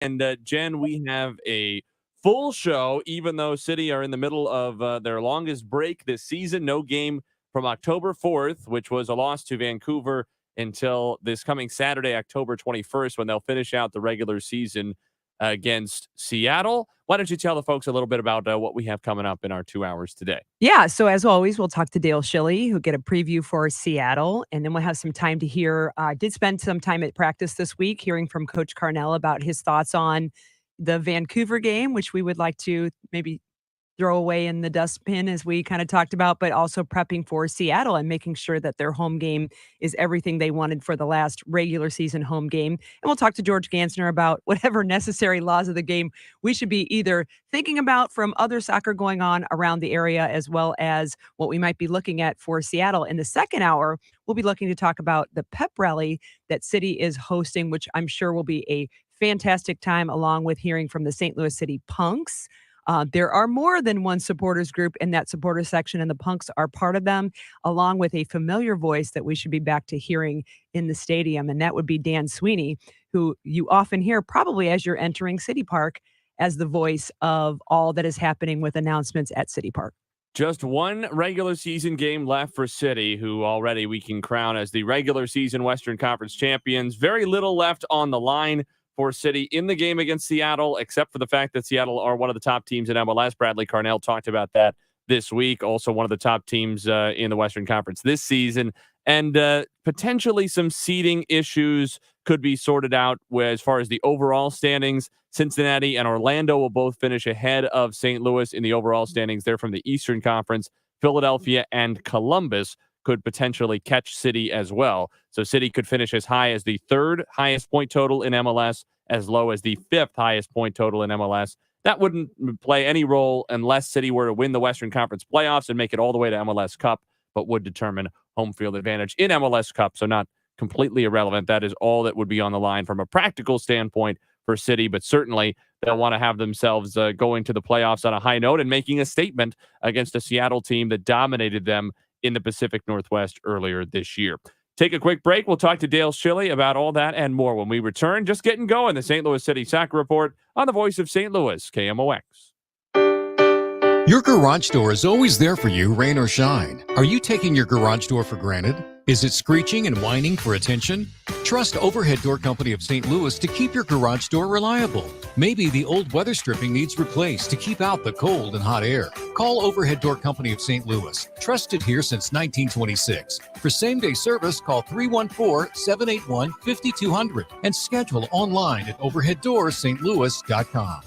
And Jen, we have a full show, even though City are in the middle of their longest break this season. No game from October 4th, which was a loss to Vancouver, until this coming Saturday, October 21st, when they'll finish out the regular season against Seattle. Why don't you tell the folks a little bit about what we have coming up in our 2 hours today? Yeah, so as always, we'll talk to Dale Schilly, who'll get a preview for Seattle, and then we'll have some time to hear. Did spend some time at practice this week hearing from Coach Carnell about his thoughts on the Vancouver game, which we would like to maybe throw away in the dustbin as we kind of talked about, but also prepping for Seattle and making sure that their home game is everything they wanted for the last regular season home game. And we'll talk to George Gansner about whatever necessary laws of the game we should be either thinking about from other soccer going on around the area, as well as what we might be looking at for Seattle. In the second hour, we'll be looking to talk about the pep rally that City is hosting, which I'm sure will be a fantastic time, along with hearing from the St. Louis City Punks. There are more than one supporters group in that supporter section, and the Punks are part of them, along with a familiar voice that we should be back to hearing in the stadium, and that would be Dan Sweeney, who you often hear probably as you're entering City Park as the voice of all that is happening with announcements at City Park. Just one regular season game left for City, who already we can crown as the regular season Western Conference champions. Very little left on the line for City in the game against Seattle, except for the fact that Seattle are one of the top teams in MLS. Bradley Carnell talked about that this week. Also one of the top teams in the Western Conference this season. And potentially some seeding issues could be sorted out as far as the overall standings. Cincinnati and Orlando will both finish ahead of St. Louis in the overall standings. They're from the Eastern Conference. Philadelphia and Columbus could potentially catch City as well. So City could finish as high as the third highest point total in MLS, as low as the fifth highest point total in MLS. That wouldn't play any role unless City were to win the Western Conference playoffs and make it all the way to MLS Cup, but would determine home field advantage in MLS Cup. So not completely irrelevant. That is all that would be on the line from a practical standpoint for City, but certainly they'll want to have themselves going to the playoffs on a high note and making a statement against a Seattle team that dominated them in the Pacific Northwest earlier this year. Take a quick break. We'll talk to Dale Schilly about all that and more when we return. Just getting going, the St. Louis City Soccer Report on the voice of St. Louis, KMOX. Your garage door is always there for you, rain or shine. Are you taking your garage door for granted? Is it screeching and whining for attention? Trust Overhead Door Company of St. Louis to keep your garage door reliable. Maybe the old weather stripping needs replaced to keep out the cold and hot air. Call Overhead Door Company of St. Louis, trusted here since 1926. For same-day service, call 314-781-5200 and schedule online at overheaddoorsstlouis.com.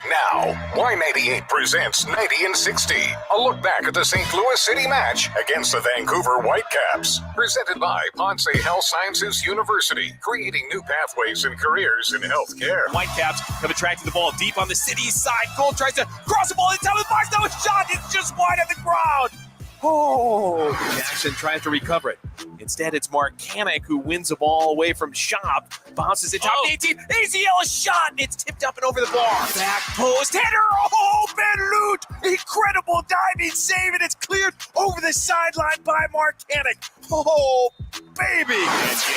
Now, Y98 presents 90 and 60, a look back at the St. Louis City match against the Vancouver Whitecaps. Presented by Ponce Health Sciences University, creating new pathways and careers in healthcare. Whitecaps have attracted the ball deep on the City's side. Goal tries to cross the ball inside the box. Now a shot. It's just wide of the crowd. Oh, Jackson tries to recover it. Instead, it's Marcanic who wins the ball away from Shop. Bounces it top 18. ACL shot. It's tipped up and over the bar. Back post header. Oh, Ben Lute. Incredible diving save, and it's cleared over the sideline by Marcanic. Oh, baby.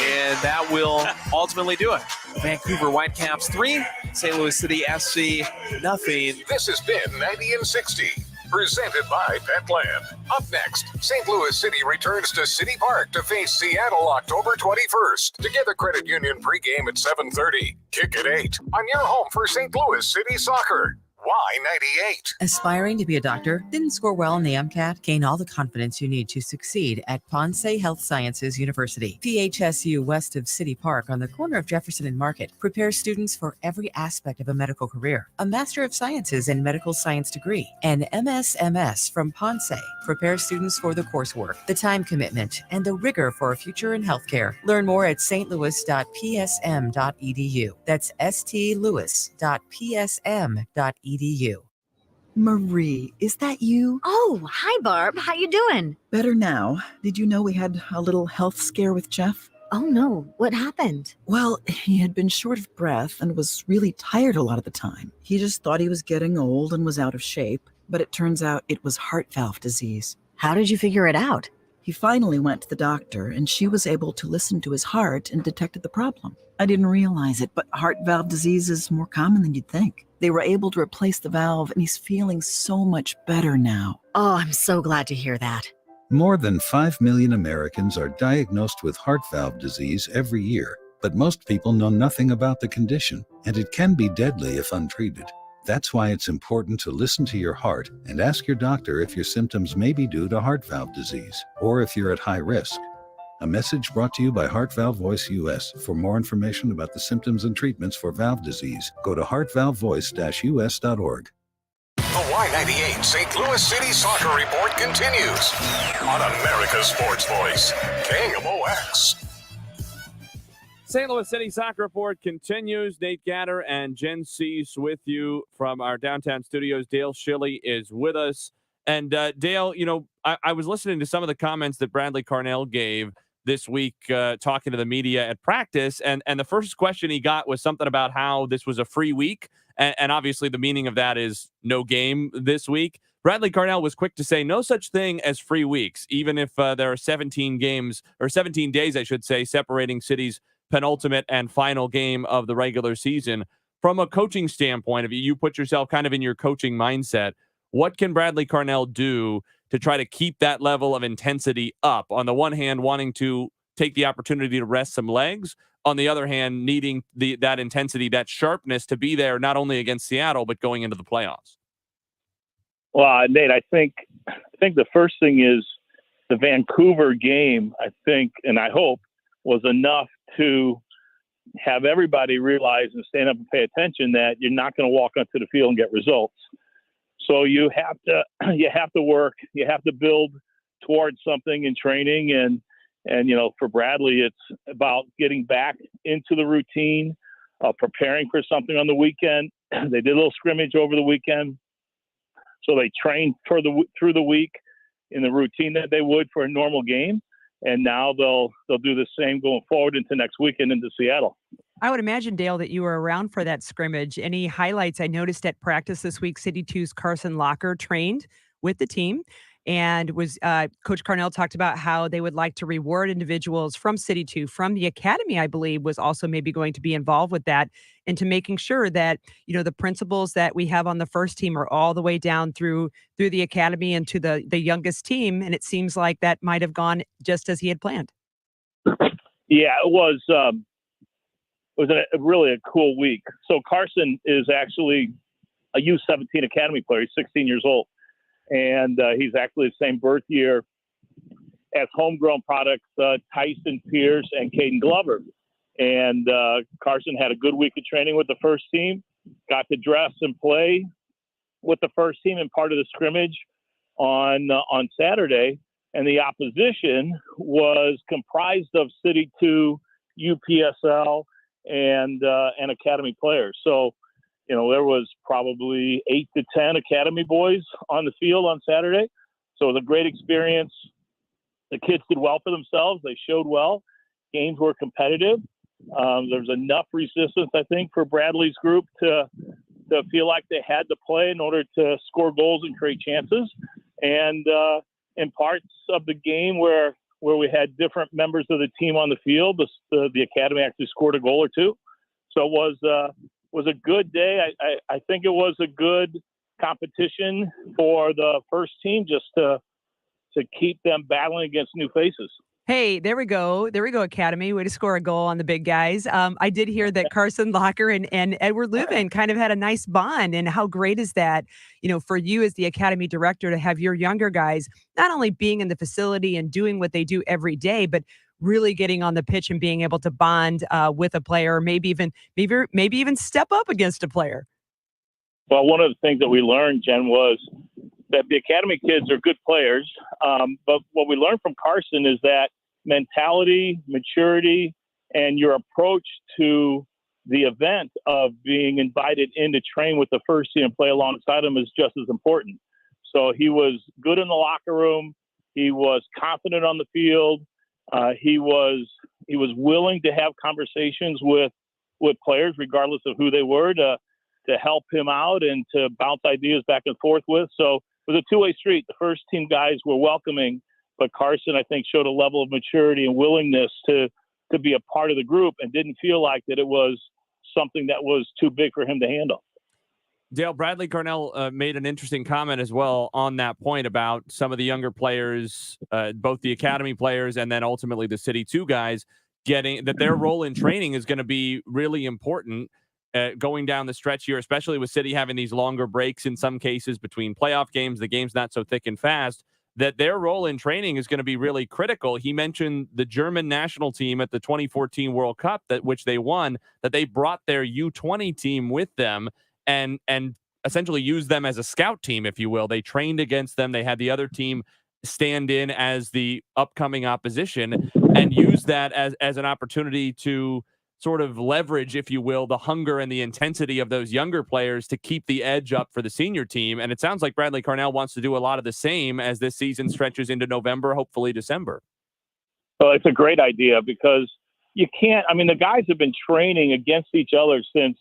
And that will ultimately do it. Vancouver Whitecaps 3, St. Louis City SC nothing. This has been 90 and 60. Presented by Petland. Up next, St. Louis City returns to City Park to face Seattle October 21st. Together Credit Union pregame at 7:30. Kick at 8 on your home for St. Louis City Soccer. Y98. Aspiring to be a doctor? Didn't score well on the MCAT? Gain all the confidence you need to succeed at Ponce Health Sciences University. PHSU west of City Park on the corner of Jefferson and Market prepares students for every aspect of a medical career. A Master of Sciences in Medical Science degree. An MSMS from Ponce prepares students for the coursework, the time commitment, and the rigor for a future in healthcare. Learn more at stlouis.psm.edu. That's stlouis.psm.edu. Marie, is that you? Oh, hi, Barb. How you doing? Better now. Did you know we had a little health scare with Jeff? Oh, no. What happened? Well, he had been short of breath and was really tired a lot of the time. He just thought he was getting old and was out of shape, but it turns out it was heart valve disease. How did you figure it out? He finally went to the doctor, and she was able to listen to his heart and detected the problem. I didn't realize it, but heart valve disease is more common than you'd think. They were able to replace the valve, and he's feeling so much better now. Oh, I'm so glad to hear that. More than 5 million Americans are diagnosed with heart valve disease every year, but most people know nothing about the condition, and it can be deadly if untreated. That's why it's important to listen to your heart and ask your doctor if your symptoms may be due to heart valve disease or if you're at high risk. A message brought to you by Heart Valve Voice US. For more information about the symptoms and treatments for valve disease, go to heartvalvevoice-us.org. The Y98 St. Louis City Soccer Report continues on America's Sports Voice, KMOX. St. Louis City Soccer Report continues. Nate Gatter and Jen Cease with you from our downtown studios. Dale Schilly is with us. And Dale, you know, I was listening to some of the comments that Bradley Carnell gave this week, talking to the media at practice. And the first question he got was something about how this was a free week. And obviously the meaning of that is no game this week. Bradley Carnell was quick to say no such thing as free weeks, even if there are 17 games or 17 days, I should say, separating City's penultimate and final game of the regular season. From a coaching standpoint, if you put yourself kind of in your coaching mindset, what can Bradley Carnell do to try to keep that level of intensity up? On the one hand, wanting to take the opportunity to rest some legs. On the other hand, needing that intensity, that sharpness to be there, not only against Seattle, but going into the playoffs. Well, Nate, I think the first thing is the Vancouver game, I think, and I hope, was enough to have everybody realize and stand up and pay attention that you're not going to walk onto the field and get results. So you have to work, you have to build towards something in training. And, you know, for Bradley, it's about getting back into the routine, preparing for something on the weekend. They did a little scrimmage over the weekend. So they trained through the week in the routine that they would for a normal game. And now they'll do the same going forward into next weekend into Seattle. I would imagine, Dale, that you were around for that scrimmage. Any highlights? I noticed at practice this week, City 2's Carson Locker trained with the team. And was Coach Carnell talked about how they would like to reward individuals from City 2, from the academy, I believe, was also maybe going to be involved with that, into making sure that, you know, the principles that we have on the first team are all the way down through the academy and to the youngest team. And it seems like that might have gone just as he had planned. Yeah, it was really a cool week. So Carson is actually a U17 academy player. He's 16 years old. And he's actually the same birth year as homegrown products, Tyson Pierce and Caden Glover. And Carson had a good week of training with the first team, got to dress and play with the first team in part of the scrimmage on Saturday. And the opposition was comprised of City 2, UPSL, and academy players. So, you know, there was probably 8 to 10 academy boys on the field on Saturday. So it was a great experience. The kids did well for themselves. They showed well. Games were competitive. There's enough resistance, I think, for Bradley's group to feel like they had to play in order to score goals and create chances. And in parts of the game where we had different members of the team on the field, the academy actually scored a goal or two. So it was a good day. I think it was a good competition for the first team, just to keep them battling against new faces. Hey, there we go. There we go, Academy. Way to score a goal on the big guys. I did hear that Carson Locker and Edward Lubin kind of had a nice bond. And how great is that, you know, for you as the Academy director to have your younger guys not only being in the facility and doing what they do every day, but really getting on the pitch and being able to bond with a player, maybe even step up against a player. Well, one of the things that we learned, Jen, was that the academy kids are good players. But what we learned from Carson is that mentality, maturity, and your approach to the event of being invited in to train with the first team and play alongside them is just as important. So he was good in the locker room. He was confident on the field. He was willing to have conversations with players, regardless of who they were, to help him out and to bounce ideas back and forth with. So it was a two-way street. The first team guys were welcoming but Carson, I think, showed a level of maturity and willingness to be a part of the group and didn't feel like that it was something that was too big for him to handle. Dale, Bradley Carnell made an interesting comment as well on that point about some of the younger players, both the academy players and then ultimately the City 2 guys, getting that their role in training is going to be really important going down the stretch here, especially with City having these longer breaks in some cases between playoff games, the game's not so thick and fast, that their role in training is going to be really critical. He mentioned the German national team at the 2014 World Cup, which they won, that they brought their U20 team with them and essentially used them as a scout team, if you will. They trained against them. They had the other team stand in as the upcoming opposition and use that as an opportunity to sort of leverage, if you will, the hunger and the intensity of those younger players to keep the edge up for the senior team. And it sounds like Bradley Carnell wants to do a lot of the same as this season stretches into November, hopefully December. Well, it's a great idea because you can't, I mean, the guys have been training against each other since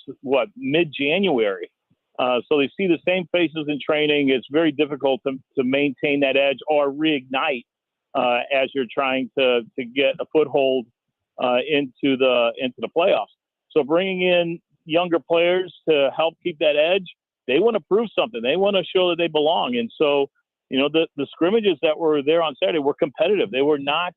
mid-January. So they see the same faces in training. It's very difficult to maintain that edge or reignite as you're trying to get a foothold into the playoffs. So bringing in younger players to help keep that edge, they want to prove something. They want to show that they belong. And so, the scrimmages that were there on Saturday were competitive. They were not.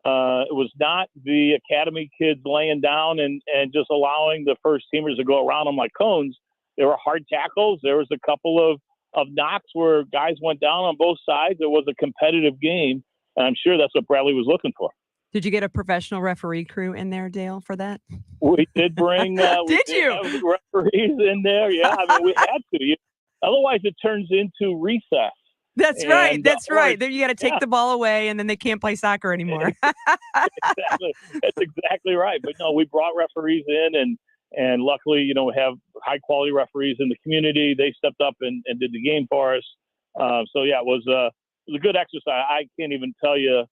It was not the academy kids laying down and just allowing the first teamers to go around them like cones. There were hard tackles. There was a couple of knocks where guys went down on both sides. It was a competitive game, and I'm sure that's what Bradley was looking for. Did you get a professional referee crew in there, Dale, for that? We did bring did you have referees in there? Yeah, I mean, we had to. Otherwise, it turns into recess. That's right. That's right. Then you got to take the ball away, and then they can't play soccer anymore. Exactly. That's exactly right. But no, we brought referees in, and luckily, we have high quality referees in the community. They stepped up and did the game for us. So yeah, it was a good exercise. I can't even tell you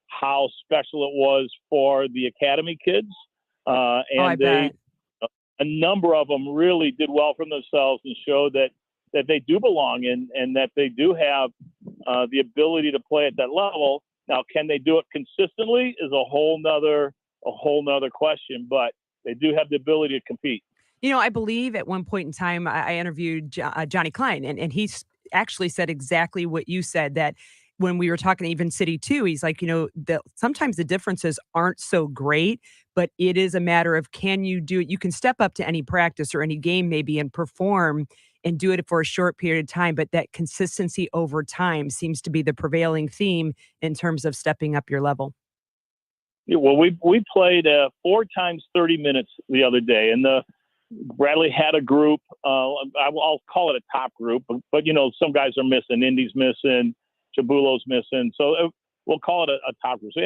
how special it was for the academy kids. And a number of them really did well for themselves and showed that they do belong and that they do have the ability to play at that level. Now, can they do it consistently is a whole nother question, but they do have the ability to compete. I believe at one point in time, I interviewed Johnny Klein, and he actually said exactly what you said, that when we were talking even City 2, he's like, sometimes the differences aren't so great, but it is a matter of, can you do it? You can step up to any practice or any game maybe and perform and do it for a short period of time, but that consistency over time seems to be the prevailing theme in terms of stepping up your level. Yeah, well, we played 4 times 30 minutes the other day, and Bradley had a group. I'll call it a top group, but some guys are missing. Indy's missing, Jabulo's missing, so we'll call it a top group. So we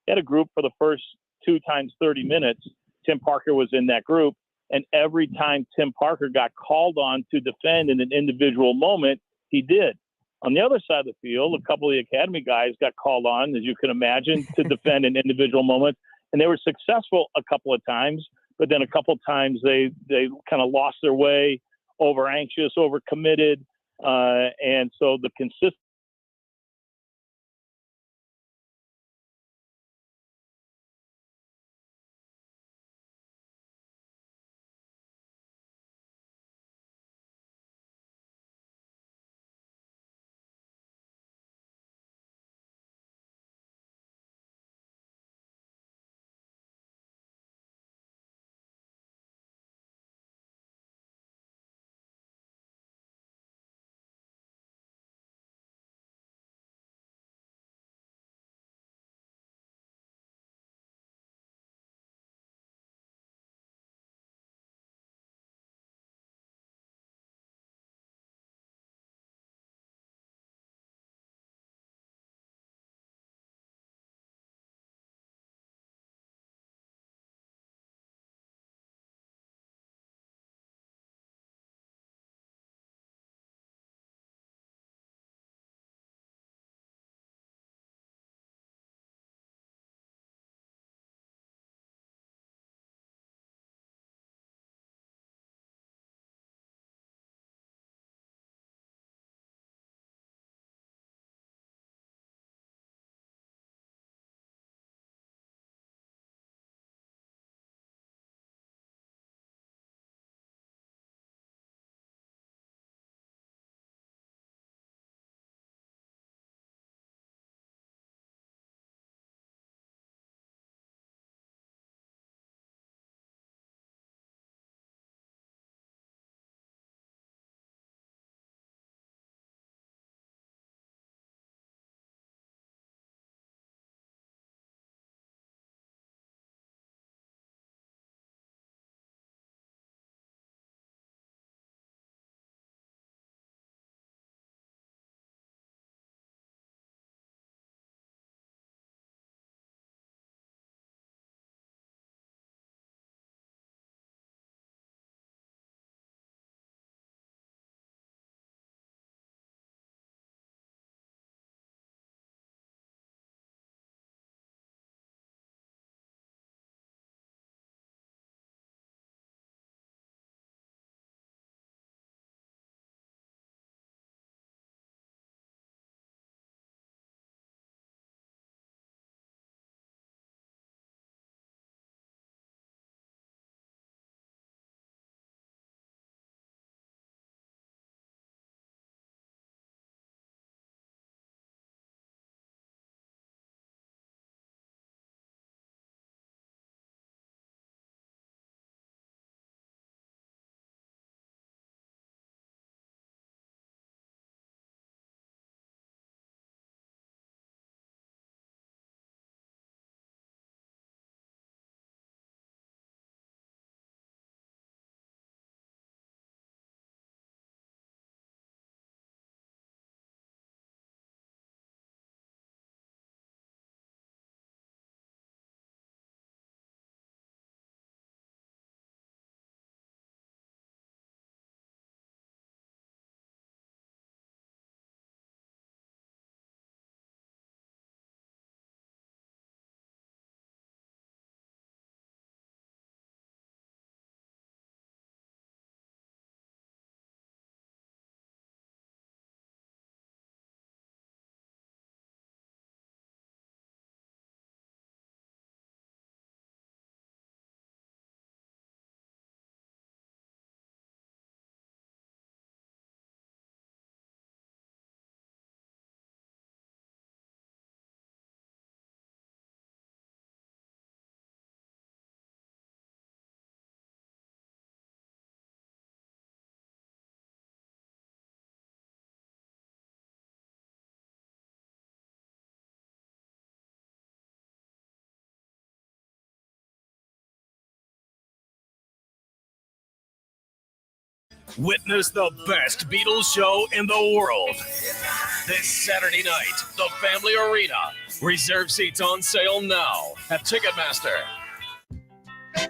had a group for the first 2 times 30 minutes. Tim Parker was in that group, and every time Tim Parker got called on to defend in an individual moment, he did. On the other side of the field, a couple of the academy guys got called on, as you can imagine, to defend in individual moments, and they were successful a couple of times, but then a couple of times they kind of lost their way, over anxious, over committed, and so the consistency Witness the best Beatles show in the world. This Saturday night, the Family Arena. Reserve seats on sale now at Ticketmaster.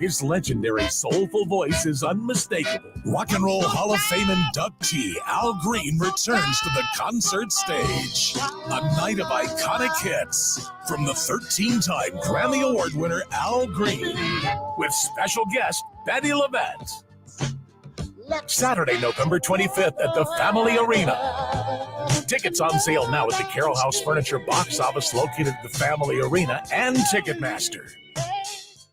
His legendary soulful voice is unmistakable. Rock and Roll Hall of Fame inductee Al Green returns to the concert stage. A night of iconic hits from the 13-time Grammy Award winner Al Green with special guest Betty LaVette. Saturday, November 25th at the Family Arena. Tickets on sale now at the Carroll House Furniture box office located at the Family Arena and Ticketmaster.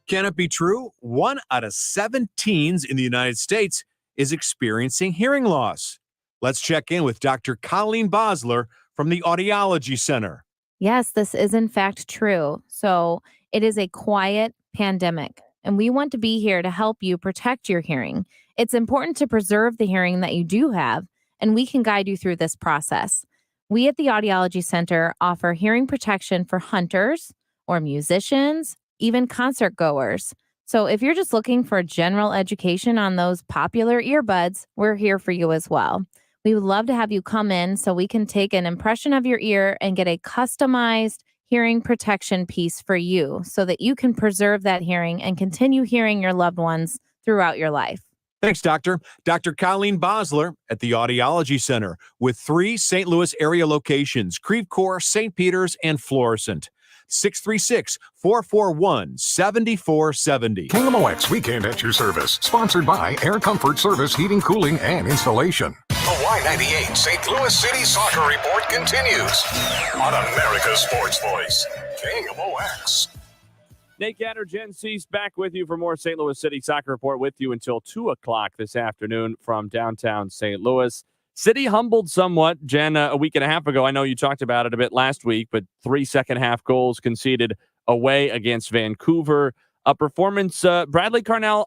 Can it be true? 1 out of 7 teens in the United States is experiencing hearing loss. Let's check in with Dr. Colleen Bosler from the Audiology Center. Yes, this is in fact true. So it is a quiet pandemic, and we want to be here to help you protect your hearing. It's important to preserve the hearing that you do have, and we can guide you through this process. We at the Audiology Center offer hearing protection for hunters or musicians, even concert goers. So if you're just looking for general education on those popular earbuds, we're here for you as well. We would love to have you come in so we can take an impression of your ear and get a customized hearing protection piece for you so that you can preserve that hearing and continue hearing your loved ones throughout your life. Thanks, Doctor. Dr. Colleen Bosler at the Audiology Center with 3 St. Louis area locations, Creve Coeur, St. Peters, and Florissant. 636-441-7470. KMOX Weekend at your service. Sponsored by Air Comfort Service Heating, Cooling, and Installation. The Y98 St. Louis City Soccer Report continues on America's Sports Voice, KMOX. Nate Gatter, Jen Cease, back with you for more St. Louis City Soccer Report with you until 2 o'clock this afternoon from downtown St. Louis. City humbled somewhat, Jen, a week and a half ago. I know you talked about it a bit last week, but 3 second-half goals conceded away against Vancouver. A performance, Bradley Carnell,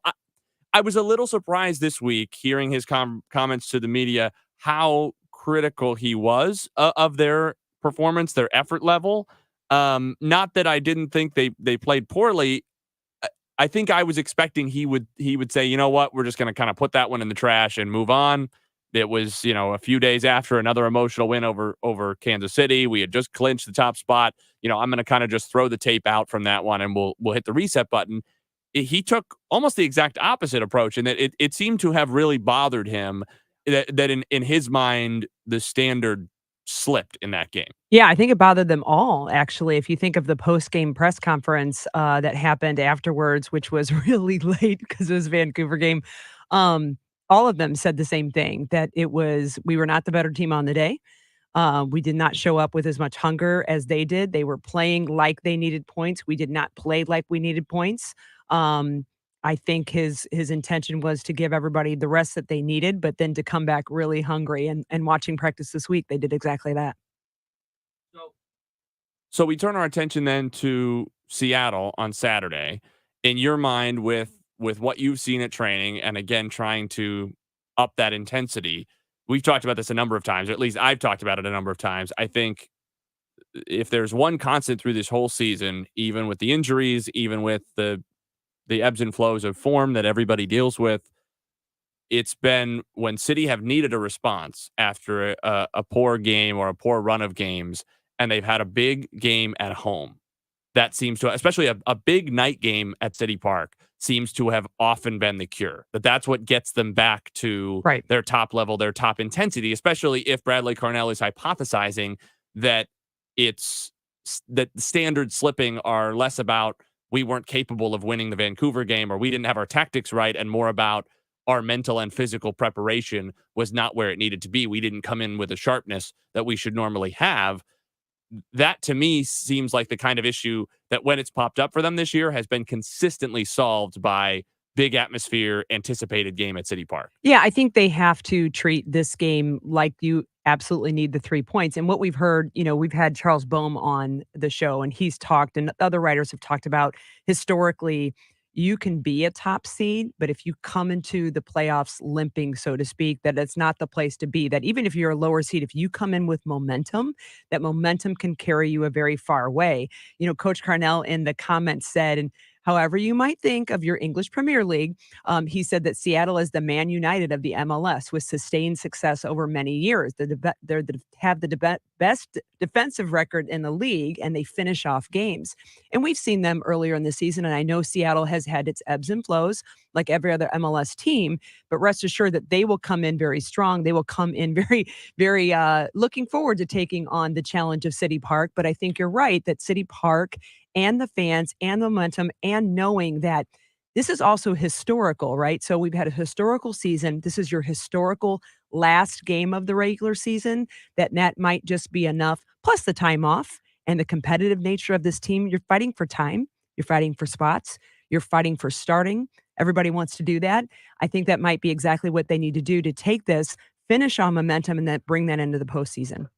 I was a little surprised this week hearing his comments to the media, how critical he was of their performance, their effort level. Not that I didn't think they played poorly. I think I was expecting he would say, you know what, we're just going to kind of put that one in the trash and move on. It was, a few days after another emotional win over Kansas City. We had just clinched the top spot. I'm going to kind of just throw the tape out from that one and we'll hit the reset button. He took almost the exact opposite approach, and that it seemed to have really bothered him that in his mind, the standard slipped in that game. Yeah, I think it bothered them all, actually. If you think of the post-game press conference that happened afterwards, which was really late because it was a Vancouver game, all of them said the same thing, that we were not the better team on the day. We did not show up with as much hunger as they did. They were playing like they needed points. We did not play like we needed points. I think his intention was to give everybody the rest that they needed, but then to come back really hungry. And watching practice this week, they did exactly that. So we turn our attention then to Seattle on Saturday. In your mind, with what you've seen at training, and again, trying to up that intensity, we've talked about this a number of times, or at least I've talked about it a number of times. I think if there's one constant through this whole season, even with the injuries, even with the ebbs and flows of form that everybody deals with, it's been when City have needed a response after a poor game or a poor run of games, and they've had a big game at home. That seems to, especially a big night game at City Park, seems to have often been the cure. That's what gets them back to their top level, their top intensity, especially if Bradley Carnell is hypothesizing that that the standards slipping are less about we weren't capable of winning the Vancouver game or we didn't have our tactics right, and more about our mental and physical preparation was not where it needed to be. We didn't come in with the sharpness that we should normally have. That to me seems like the kind of issue that when it's popped up for them this year has been consistently solved by big atmosphere, anticipated game at City Park. Yeah, I think they have to treat this game like you absolutely need the 3 points. And what we've heard, we've had Charles Boehm on the show, and he's talked, and other writers have talked about historically, you can be a top seed, but if you come into the playoffs limping, so to speak, that it's not the place to be. That even if you're a lower seed, if you come in with momentum, that momentum can carry you a very far way. Coach Carnell in the comments said, and however you might think of your English Premier League. He said that Seattle is the Man United of the MLS with sustained success over many years. Have the best defensive record in the league, and they finish off games. And we've seen them earlier in the season, and I know Seattle has had its ebbs and flows like every other MLS team, but rest assured that they will come in very strong. They will come in very, very looking forward to taking on the challenge of City Park. But I think you're right that City Park and the fans and the momentum and knowing that this is also historical, right? So we've had a historical season. This is your historical last game of the regular season. That might just be enough, plus the time off and the competitive nature of this team. You're fighting for time. You're fighting for spots. You're fighting for starting. Everybody wants to do that. I think that might be exactly what they need to do to take this, finish on momentum, and then bring that into the postseason.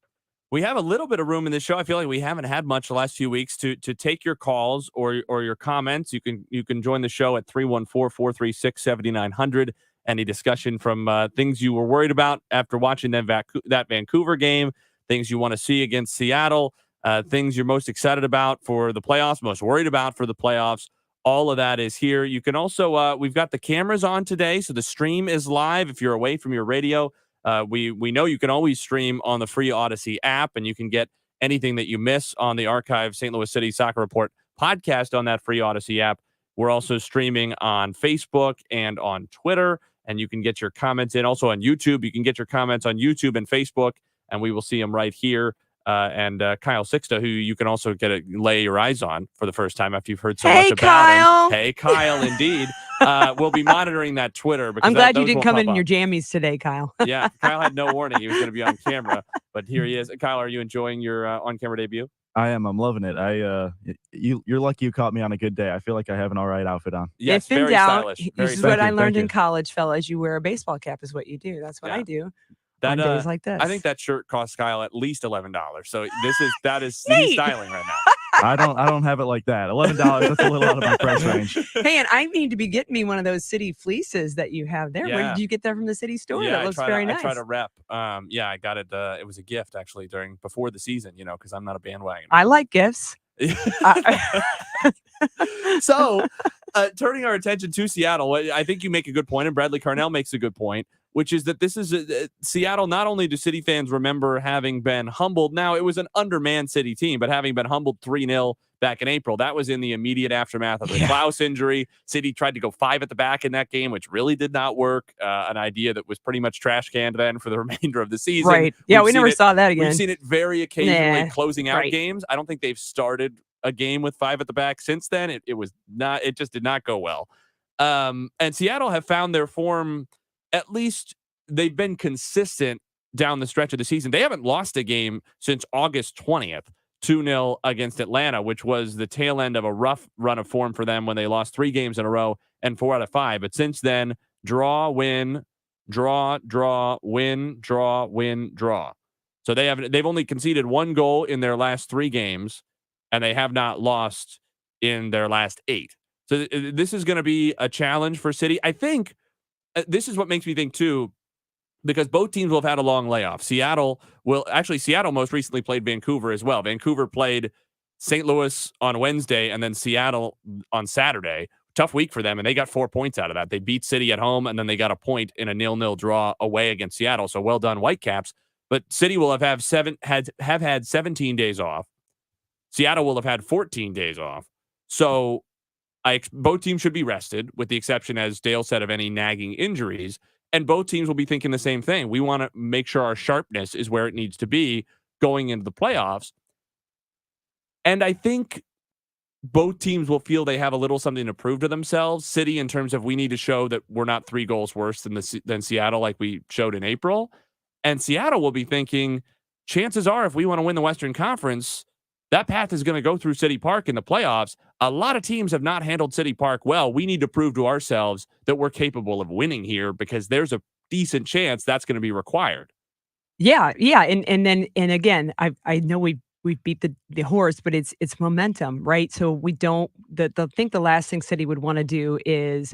We have a little bit of room in this show. I feel like we haven't had much the last few weeks to take your calls or your comments. You can join the show at 314-436-7900. Any discussion from things you were worried about after watching that Vancouver game, things you want to see against Seattle, things you're most excited about for the playoffs, most worried about for the playoffs. All of that is here. You can also, we've got the cameras on today, so the stream is live if you're away from your radio. We know you can always stream on the free Odyssey app, and you can get anything that you miss on the Archive St. Louis City Soccer Report podcast on that free Odyssey app. We're also streaming on Facebook and on Twitter, and you can get your comments in. Also on YouTube, you can get your comments on YouTube and Facebook, and we will see them right here. And Kyle Sixta, who you can also lay your eyes on for the first time after you've heard so much about Kyle. him. Hey, Kyle, indeed. We'll be monitoring that Twitter. Because I'm glad you didn't come in up. your jammies today, Kyle. Yeah, Kyle had no warning he was going to be on camera, but here he is. Kyle, are you enjoying your on-camera debut? I am. I'm loving it. You're lucky you caught me on a good day. I feel like I have an all right outfit on. Yes, if in very doubt, stylish. this is what I learned in college, fellas. You wear a baseball cap is what you do. That's what I do. On days like this. I think that shirt cost Kyle at least $11. So that is he's styling right now. I don't have it like that. $11. That's a little out of my price range. Hey, and I need to be getting me one of those city fleeces that you have there. Where Yeah. did you get that from the city store? Yeah, That looks very nice. I try to rep. Yeah, I got it. It was a gift actually before the season, because I'm not a bandwagon. I like gifts. So, turning our attention to Seattle, I think you make a good point, and Bradley Carnell makes a good point, which is that this is Seattle. Not only do City fans remember having been humbled, now it was an undermanned City team, but having been humbled 3-0 back in April, that was in the immediate aftermath of the Klaus injury. City tried to go 5 at the back in that game, which really did not work. An idea that was pretty much trash canned then for the remainder of the season. Right. Yeah, we never saw that again. We've seen it very occasionally Nah, closing out right. games. I don't think they've started a game with 5 at the back since then. It just did not go well. And Seattle have found their form. At least they've been consistent down the stretch of the season. They haven't lost a game since August 20th, 2-0 against Atlanta, which was the tail end of a rough run of form for them when they lost 3 games in a row and 4 out of 5. But since then, draw, win, draw, win, draw, win, draw. So they've only conceded 1 goal in their last 3 games, and they have not lost in their last 8. So this is going to be a challenge for City. I think this is what makes me think, too, because both teams will have had a long layoff. Seattle most recently played Vancouver as well. Vancouver played St. Louis on Wednesday and then Seattle on Saturday. Tough week for them, and they got 4 points out of that. They beat City at home, and then they got a point in a 0-0 draw away against Seattle. So well done, Whitecaps. But City will have had 17 days off. Seattle will have had 14 days off. So both teams should be rested, with the exception, as Dale said, of any nagging injuries. And both teams will be thinking the same thing. We want to make sure our sharpness is where it needs to be going into the playoffs. And I think both teams will feel they have a little something to prove to themselves. City, in terms of we need to show that we're not 3 goals worse than Seattle like we showed in April. And Seattle will be thinking, chances are, if we want to win the Western Conference, that path is going to go through City Park in the playoffs. A lot of teams have not handled City Park well. We need to prove to ourselves that we're capable of winning here, because there's a decent chance that's going to be required. Yeah. And again, I know we beat the horse, but it's momentum, right? So we don't think the last thing City would want to do is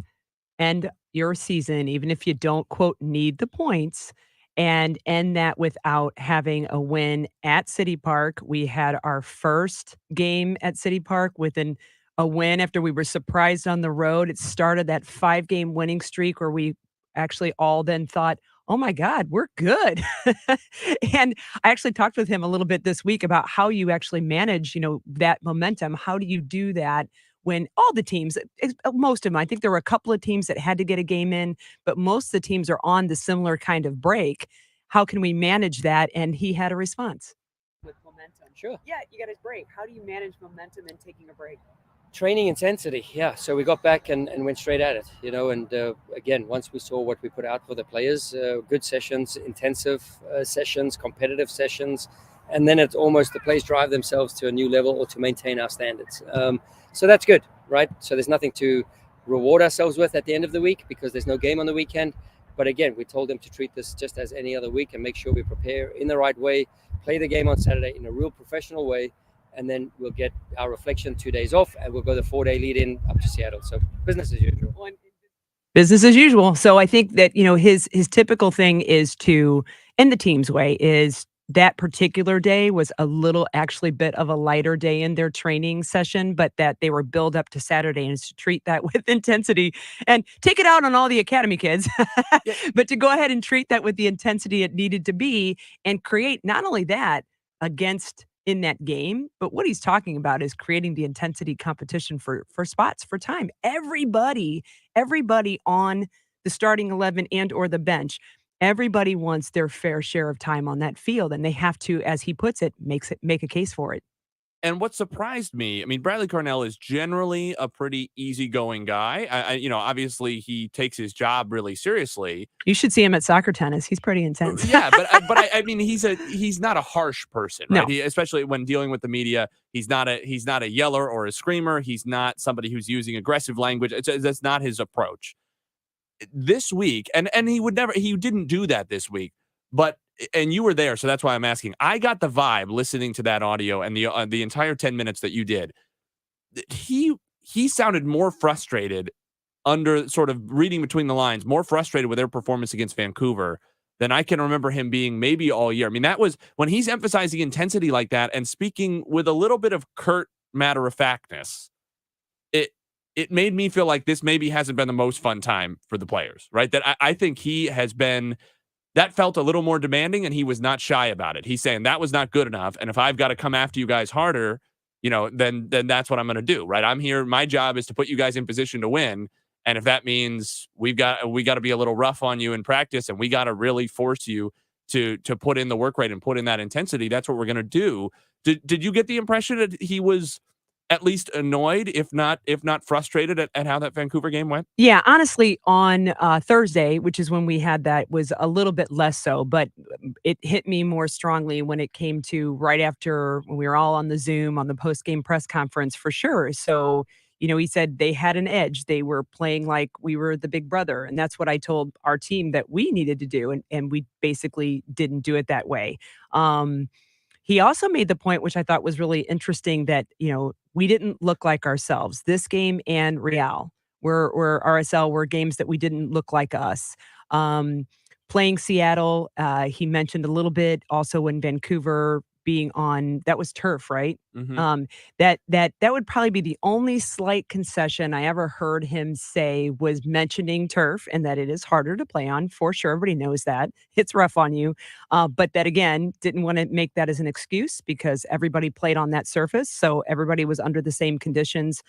end your season, even if you don't, quote, need the points, and end that without having a win at City Park. We had our first game at City Park with a win after we were surprised on the road. It started that 5-game winning streak where we actually all then thought, "Oh my God, we're good." And I actually talked with him a little bit this week about how you actually manage, that momentum. How do you do that when all the teams, most of them, I think there were a couple of teams that had to get a game in, but most of the teams are on the similar kind of break. How can we manage that? And he had a response. With momentum. Sure. Yeah, you got his break. How do you manage momentum and taking a break? Training intensity, yeah. So we got back and went straight at it, and again, once we saw what we put out for the players, good sessions, intensive sessions, competitive sessions, and then it's almost the players drive themselves to a new level or to maintain our standards. So that's good, right? So there's nothing to reward ourselves with at the end of the week because there's no game on the weekend. But again, we told them to treat this just as any other week and make sure we prepare in the right way, play the game on Saturday in a real professional way, and then we'll get our reflection 2 days off and we'll go the 4-day lead in up to Seattle. So business as usual. Business as usual. So I think that, his typical thing is to, in the team's way, is that particular day was a little actually bit of a lighter day in their training session, but that they were build up to Saturday and to treat that with intensity and take it out on all the academy kids, but to go ahead and treat that with the intensity it needed to be and create not only that against in that game, but what he's talking about is creating the intensity competition for spots, for time. Everybody on the starting 11 and or the bench, everybody wants their fair share of time on that field, and they have to, as he puts it, make a case for it. And what surprised me, I mean, Bradley Cornell is generally a pretty easygoing guy. Obviously he takes his job really seriously. You should see him at soccer tennis. He's pretty intense. Yeah, but I mean, he's not a harsh person, right? No. Especially when dealing with the media, he's not a yeller or a screamer. He's not somebody who's using aggressive language. That's not his approach. This week, and he didn't do that this week, and you were there, so that's why I'm asking. I got the vibe listening to that audio and the entire 10 minutes that you did. He sounded more frustrated under sort of reading between the lines, more frustrated with their performance against Vancouver than I can remember him being maybe all year. I mean, that was when he's emphasizing intensity like that and speaking with a little bit of curt matter-of-factness. It made me feel like this maybe hasn't been the most fun time for the players, right? That I think he has been, that felt a little more demanding and he was not shy about it. He's saying that was not good enough. And if I've got to come after you guys harder, then that's what I'm going to do, right? I'm here. My job is to put you guys in position to win. And if that means we got to be a little rough on you in practice and we got to really force you to put in the work rate and put in that intensity, that's what we're going to do. Did you get the impression that he was at least annoyed, if not frustrated at how that Vancouver game went? Yeah, honestly, on Thursday, which is when we had that, was a little bit less so, but it hit me more strongly when it came to right after when we were all on the Zoom on the post-game press conference for sure. So, he said they had an edge. They were playing like we were the big brother. And that's what I told our team that we needed to do. And we basically didn't do it that way. He also made the point, which I thought was really interesting, that, we didn't look like ourselves. This game and Real were RSL were games that we didn't look like us. Playing Seattle, he mentioned a little bit also in Vancouver being on, that was turf, right? Mm-hmm. That would probably be the only slight concession I ever heard him say was mentioning turf and that it is harder to play on for sure. Everybody knows that it's rough on you. But that again, didn't want to make that as an excuse because everybody played on that surface. So everybody was under the same conditions.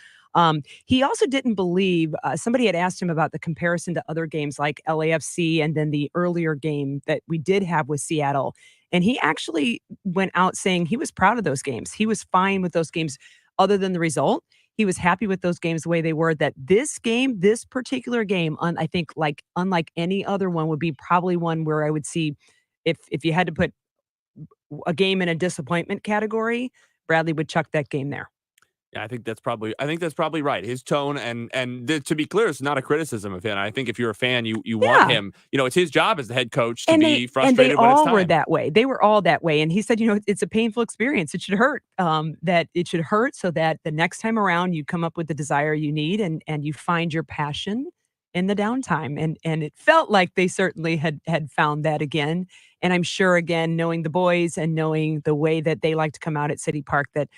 He also didn't believe, somebody had asked him about the comparison to other games like LAFC and then the earlier game that we did have with Seattle. And he actually went out saying he was proud of those games. He was fine with those games other than the result. He was happy with those games the way they were, that this game, this particular game, I think like unlike any other one would be probably one where I would see if you had to put a game in a disappointment category, Bradley would chuck that game there. Yeah, I think that's probably right. His tone and to be clear, it's not a criticism of him. I think if you're a fan, you want him. It's his job as the head coach to be frustrated when it's time. And they all were that way. They were all that way. And he said, it's a painful experience. It should hurt. That it should hurt so that the next time around you come up with the desire you need and you find your passion in the downtime. And it felt like they certainly had found that again. And I'm sure again, knowing the boys and knowing the way that they like to come out at City Park, that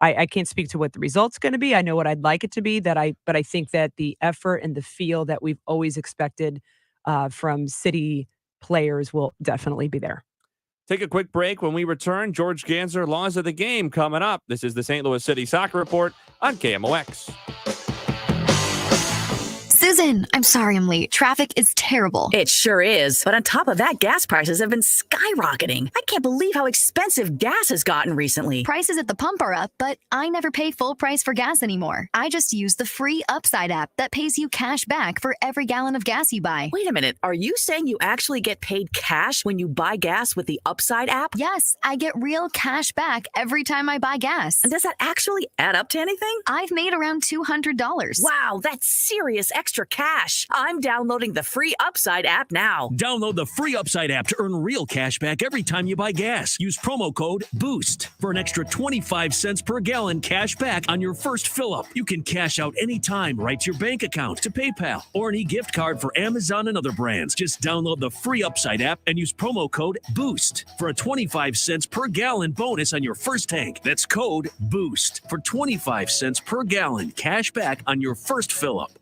I can't speak to what the result's going to be. I know what I'd like it to be. But I think that the effort and the feel that we've always expected from City players will definitely be there. Take a quick break. When we return, George Ganser, Laws of the Game coming up. This is the St. Louis City Soccer Report on KMOX. Susan, I'm sorry I'm late. Traffic is terrible. It sure is. But on top of that, gas prices have been skyrocketing. I can't believe how expensive gas has gotten recently. Prices at the pump are up, but I never pay full price for gas anymore. I just use the free Upside app that pays you cash back for every gallon of gas you buy. Wait a minute. Are you saying you actually get paid cash when you buy gas with the Upside app? Yes, I get real cash back every time I buy gas. And does that actually add up to anything? I've made around $200. Wow, that's serious extra cash. I'm downloading the free Upside app now. Download the free Upside app to earn real cash back every time you buy gas. Use promo code BOOST for an extra 25 cents per gallon cash back on your first fill-up. You can cash out anytime right to your bank account, to PayPal, or an e-gift card for Amazon and other brands. Just download the free Upside app and use promo code BOOST for a 25 cents per gallon bonus on your first tank. That's code BOOST for 25 cents per gallon cash back on your first fill-up.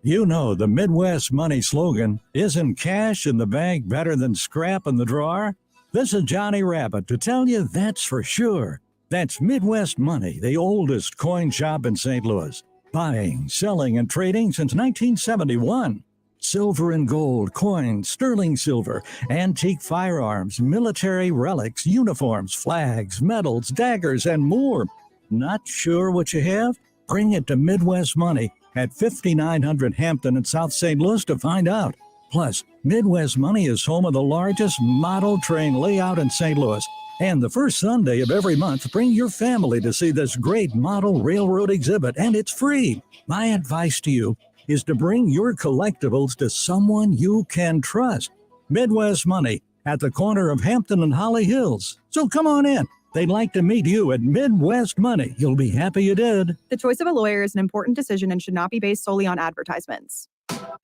You know the Midwest Money slogan, isn't cash in the bank better than scrap in the drawer? This is Johnny Rabbit to tell you that's for sure. That's Midwest Money, the oldest coin shop in St. Louis. Buying, selling, and trading since 1971. Silver and gold, coins, sterling silver, antique firearms, military relics, uniforms, flags, medals, daggers, and more. Not sure what you have? Bring it to Midwest Money at 5900 Hampton in South St. Louis to find out. Plus, Midwest Money is home of the largest model train layout in St. Louis. And the first Sunday of every month, bring your family to see this great model railroad exhibit, and it's free. My advice to you is to bring your collectibles to someone you can trust. Midwest Money at the corner of Hampton and Holly Hills. So come on in. They'd like to meet you at Midwest Money. You'll be happy you did. The choice of a lawyer is an important decision and should not be based solely on advertisements.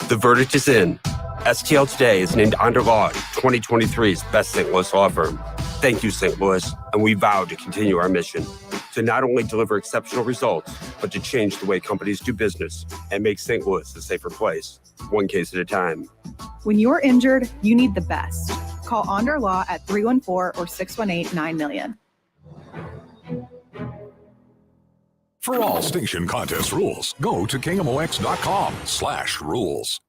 The verdict is in. STL Today is named under law 2023's best St. Louis law firm. Thank you, St. Louis, and we vow to continue our mission to not only deliver exceptional results, but to change the way companies do business and make St. Louis a safer place, one case at a time. When you're injured, you need the best. Call Onder Law at 314 or 618-9000000. For all station contest rules, go to KMOX.com/rules.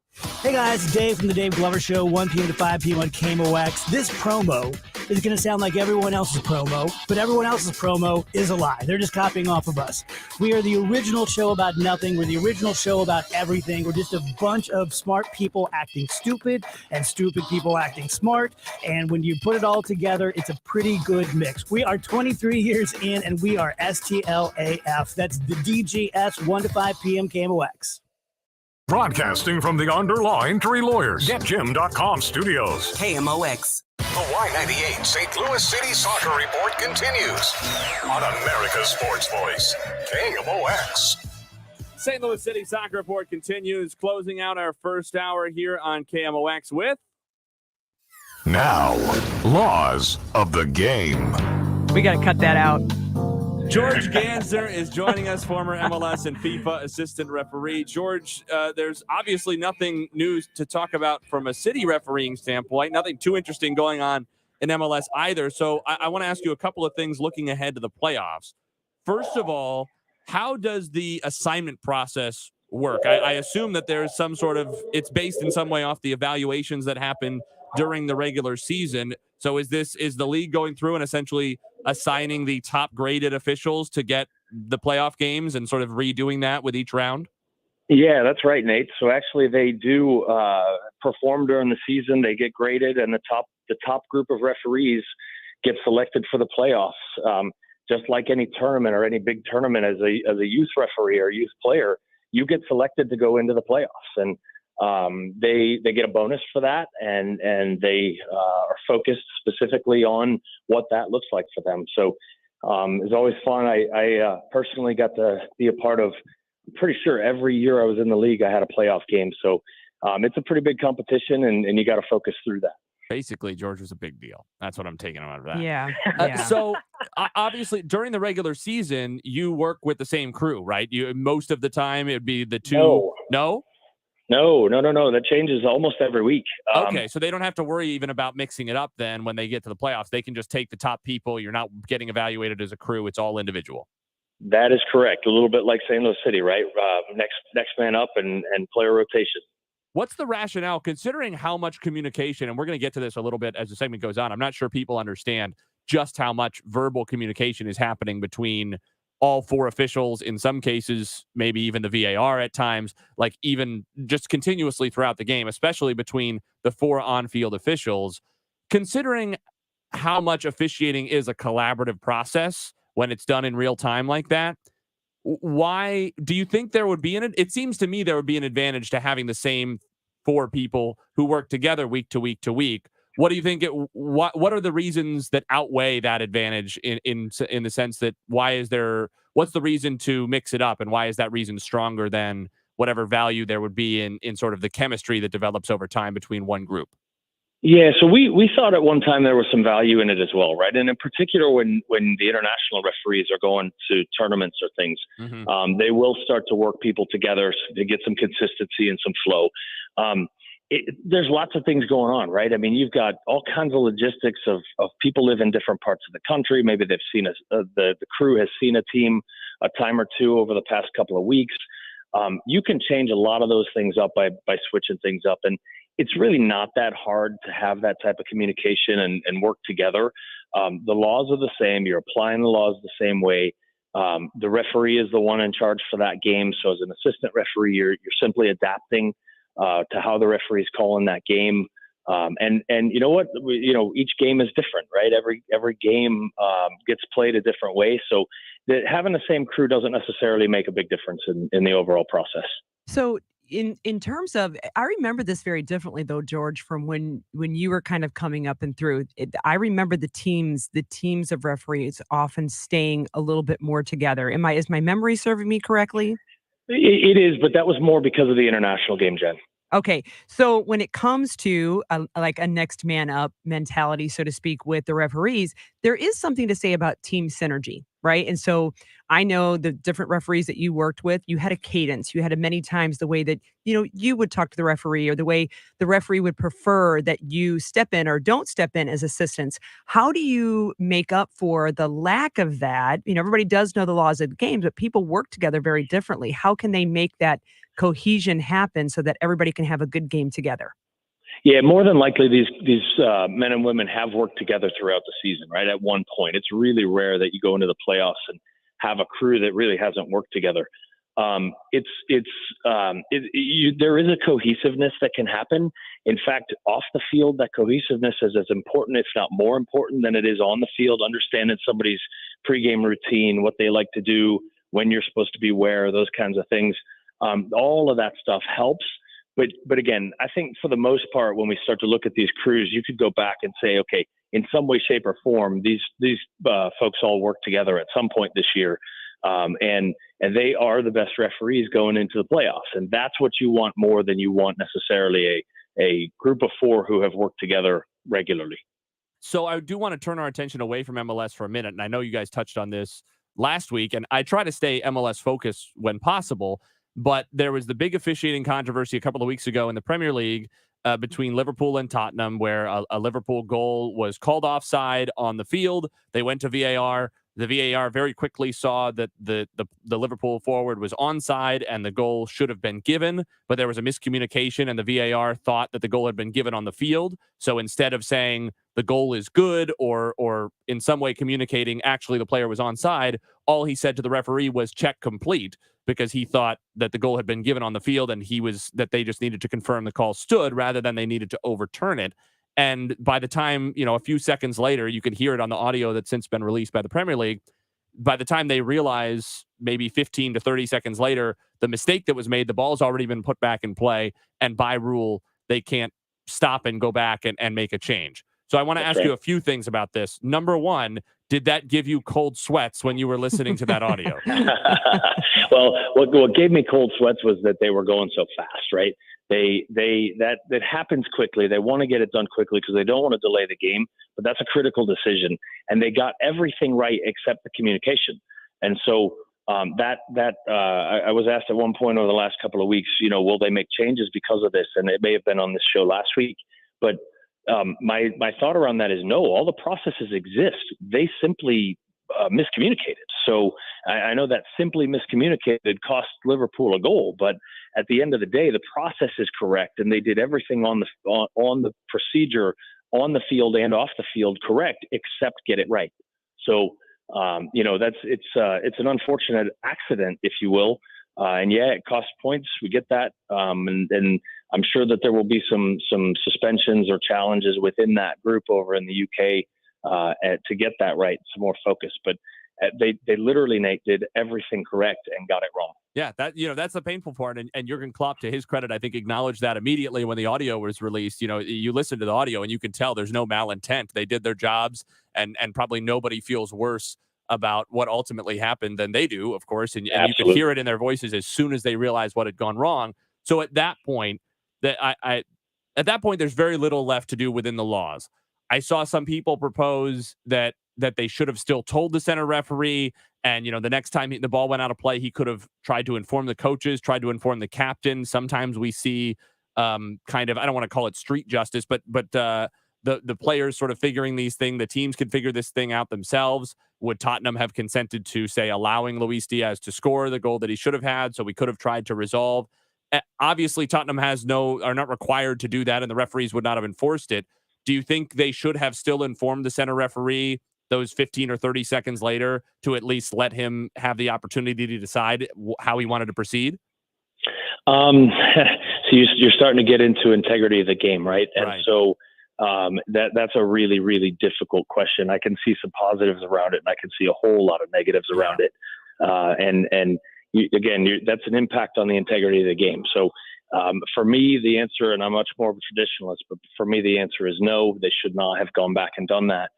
Hey guys, Dave from the Dave Glover Show, 1 p.m. to 5 p.m. on KMOX. This promo is going to sound like everyone else's promo, but everyone else's promo is a lie. They're just copying off of us. We are the original show about nothing. We're the original show about everything. We're just a bunch of smart people acting stupid and stupid people acting smart. And when you put it all together, it's a pretty good mix. We are 23 years in, and we are STLAF. That's the DGS, 1 to 5 p.m. KMOX. Broadcasting from the Underlaw Injury Lawyers, GetJim.com studios. KMOX. The Y98 St. Louis City Soccer Report continues on America's Sports Voice, KMOX. St. Louis City Soccer Report continues, closing out our first hour here on KMOX with... Now, Laws of the Game. We got to cut that out. George Ganser is joining us, former MLS and FIFA assistant referee. George, there's obviously nothing new to talk about from a city refereeing standpoint, nothing too interesting going on in MLS either. So I want to ask you a couple of things looking ahead to the playoffs. First of all, how does the assignment process work? I assume that there's some sort of, it's based in some way off the evaluations that happen during the regular season. So is the league going through and essentially assigning the top graded officials to get the playoff games and sort of redoing that with each round? Yeah, that's right, Nate. So actually they do perform during the season. They get graded, and the top group of referees get selected for the playoffs. Just like any tournament or any big tournament, as a youth referee or youth player, you get selected to go into the playoffs. And they get a bonus for that, and they are focused specifically on what that looks like for them. So it's always fun. I personally got to be a part of, I'm pretty sure every year I was in the league, I had a playoff game. So it's a pretty big competition, and you got to focus through that. Basically, George was a big deal. That's what I'm taking out of that. Yeah. So obviously, during the regular season, you work with the same crew, right? You most of the time it'd be the two. No. No. That changes almost every week. Okay, so they don't have to worry even about mixing it up then when they get to the playoffs. They can just take the top people. You're not getting evaluated as a crew. It's all individual. That is correct. A little bit like St. Louis City, right? Next man up and player rotation. What's the rationale, considering how much communication, and we're going to get to this a little bit as the segment goes on. I'm not sure people understand just how much verbal communication is happening between all four officials, in some cases, maybe even the VAR at times, like even just continuously throughout the game, especially between the four on-field officials. Considering how much officiating is a collaborative process when it's done in real time like that, why do you think there would be it seems to me there would be an advantage to having the same four people who work together week to week to week. What do you think what are the reasons that outweigh that advantage in the sense that what's the reason to mix it up, and why is that reason stronger than whatever value there would be in sort of the chemistry that develops over time between one group? Yeah, so we thought at one time there was some value in it as well, right? And in particular, when the international referees are going to tournaments or things, they will start to work people together to get some consistency and some flow. There's lots of things going on, right? I mean, you've got all kinds of logistics of people live in different parts of the country. Maybe they've seen the crew has seen a team a time or two over the past couple of weeks. You can change a lot of those things up by switching things up, and it's really not that hard to have that type of communication and work together. The laws are the same. You're applying the laws the same way. The referee is the one in charge for that game. So as an assistant referee, you're simply adapting to how the referee is calling that game. And you know what? Each game is different, right? Every game gets played a different way. So having the same crew doesn't necessarily make a big difference in the overall process. So in terms of, I remember this very differently though, George, from when you were kind of coming up and through. I remember the teams of referees often staying a little bit more together. Is my memory serving me correctly? It is, but that was more because of the international game, Jen. Okay, so when it comes to like a next man up mentality, so to speak, with the referees, there is something to say about team synergy, right? And so I know the different referees that you worked with, you had a cadence, you had many times the way that, you would talk to the referee, or the way the referee would prefer that you step in or don't step in as assistants. How do you make up for the lack of that? Everybody does know the laws of the game, but people work together very differently. How can they make that cohesion happen so that everybody can have a good game together? Yeah, more than likely these men and women have worked together throughout the season, right? At one point, it's really rare that you go into the playoffs and have a crew that really hasn't worked together. There is a cohesiveness that can happen. In fact, off the field, that cohesiveness is as important, if not more important, than it is on the field. Understanding somebody's pregame routine, what they like to do, when you're supposed to be where, those kinds of things. All of that stuff helps. But again, I think for the most part, when we start to look at these crews, you could go back and say, okay, in some way, shape, or form, these folks all work together at some point this year, and they are the best referees going into the playoffs, and that's what you want more than you want necessarily a group of four who have worked together regularly. So I do want to turn our attention away from MLS for a minute, and I know you guys touched on this last week, and I try to stay MLS focused when possible. But there was the big officiating controversy a couple of weeks ago in the Premier League between Liverpool and Tottenham, where a Liverpool goal was called offside on the field. They went to VAR. The VAR very quickly saw that the Liverpool forward was onside and the goal should have been given, but there was a miscommunication and the VAR thought that the goal had been given on the field. So instead of saying the goal is good or in some way communicating actually the player was onside, all he said to the referee was check complete, because he thought that the goal had been given on the field and that they just needed to confirm the call stood rather than they needed to overturn it. And by the time, a few seconds later, you can hear it on the audio that's since been released by the Premier League. By the time they realize, maybe 15 to 30 seconds later, the mistake that was made, the ball's already been put back in play. And by rule, they can't stop and go back and make a change. So I want to ask you a few things about this. Number one, did that give you cold sweats when you were listening to that audio? Well, what gave me cold sweats was that they were going so fast, right? That happens quickly. They want to get it done quickly because they don't want to delay the game, but that's a critical decision. And they got everything right except the communication. And so I was asked at one point over the last couple of weeks, will they make changes because of this? And it may have been on this show last week, but my thought around that is no, all the processes exist. They simply miscommunicated. So I know that simply miscommunicated cost Liverpool a goal, but at the end of the day, the process is correct, and they did everything on the procedure on the field and off the field correct, except get it right. So it's an unfortunate accident, if you will. And yeah, it costs points. We get that. And I'm sure that there will be some suspensions or challenges within that group over in the UK to get that right, some more focus. But they literally, Nate, did everything correct and got it wrong. Yeah, that's the painful part. And Jurgen Klopp, to his credit, I think acknowledged that immediately when the audio was released. You listen to the audio and you can tell there's no malintent. They did their jobs, and probably nobody feels worse about what ultimately happened than they do, of course. And you could hear it in their voices as soon as they realized what had gone wrong. So at that point, there's very little left to do within the laws. I saw some people propose that they should have still told the center referee, and the next time the ball went out of play, he could have tried to inform the coaches, tried to inform the captain. Sometimes we see kind of, I don't want to call it street justice, but the players sort of figuring these things. The teams can figure this thing out themselves. Would Tottenham have consented to, say, allowing Luis Diaz to score the goal that he should have had? So we could have tried to resolve. Obviously, Tottenham are not required to do that, and the referees would not have enforced it. Do you think they should have still informed the center referee those 15 or 30 seconds later to at least let him have the opportunity to decide how he wanted to proceed? So you're starting to get into integrity of the game, right? And so that's a really, really difficult question. I can see some positives around it, and I can see a whole lot of negatives around it. That's an impact on the integrity of the game. So for me, the answer, and I'm much more of a traditionalist, but for me, the answer is no. They should not have gone back and done that.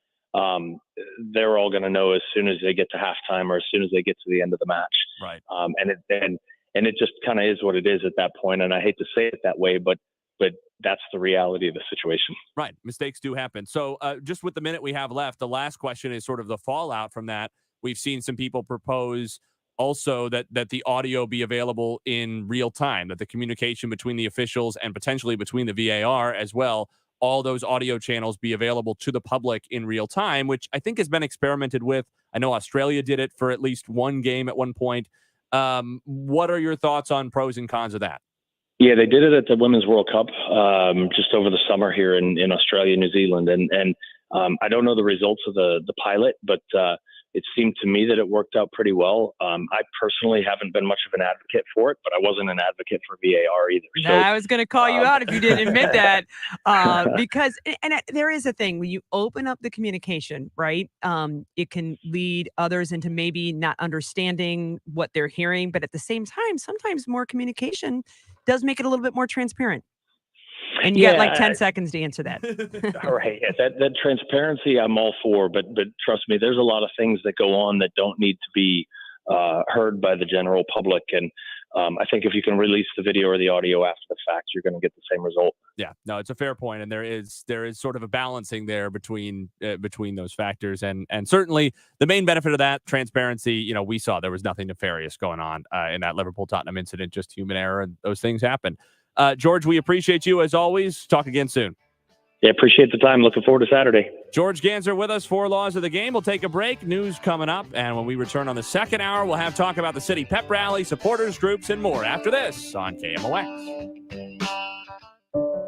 They're all going to know as soon as they get to halftime or as soon as they get to the end of the match. Right. And it just kind of is what it is at that point. And I hate to say it that way, but that's the reality of the situation. Right. Mistakes do happen. So just with the minute we have left, the last question is sort of the fallout from that. We've seen some people propose also that the audio be available in real time, that the communication between the officials and potentially between the VAR as well, all those audio channels be available to the public in real time, which I think has been experimented with. I know Australia did it for at least one game at one point. What are your thoughts on pros and cons of that? Yeah, they did it at the Women's World Cup just over the summer here in Australia, New Zealand. And I don't know the results of the pilot, but it seemed to me that it worked out pretty well. I personally haven't been much of an advocate for it, but I wasn't an advocate for VAR either. So, I was going to call you out if you didn't admit that. Because there is a thing when you open up the communication, right? It can lead others into maybe not understanding what they're hearing, but at the same time, sometimes more communication does make it a little bit more transparent. And you got like 10 seconds to answer that. All right. Yeah, that transparency I'm all for, but trust me, there's a lot of things that go on that don't need to be heard by the general public. And I think if you can release the video or the audio after the fact, you're going to get the same result. Yeah, no, it's a fair point. And there is sort of a balancing there between those factors. And certainly the main benefit of that transparency, we saw there was nothing nefarious going on in that Liverpool-Tottenham incident, just human error, and those things happen. George, we appreciate you as always. Talk again soon. Yeah, appreciate the time. Looking forward to Saturday. George Ganser with us for Laws of the Game. We'll take a break. News coming up. And when we return on the second hour, we'll have talk about the City Pep Rally, supporters groups, and more after this on KMOX.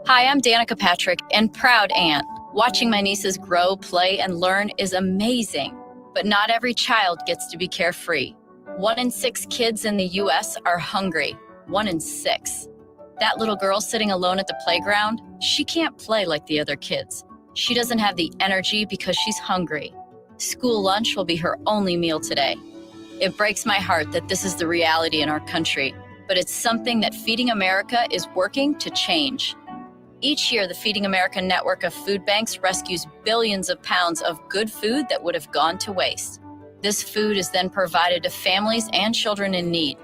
Hi, I'm Danica Patrick and proud aunt. Watching my nieces grow, play, and learn is amazing. But not every child gets to be carefree. 1 in 6 kids in the U.S. are hungry. 1 in 6. That little girl sitting alone at the playground, she can't play like the other kids. She doesn't have the energy because she's hungry. School lunch will be her only meal today. It breaks my heart that this is the reality in our country, but it's something that Feeding America is working to change. Each year, the Feeding America network of food banks rescues billions of pounds of good food that would have gone to waste. This food is then provided to families and children in need.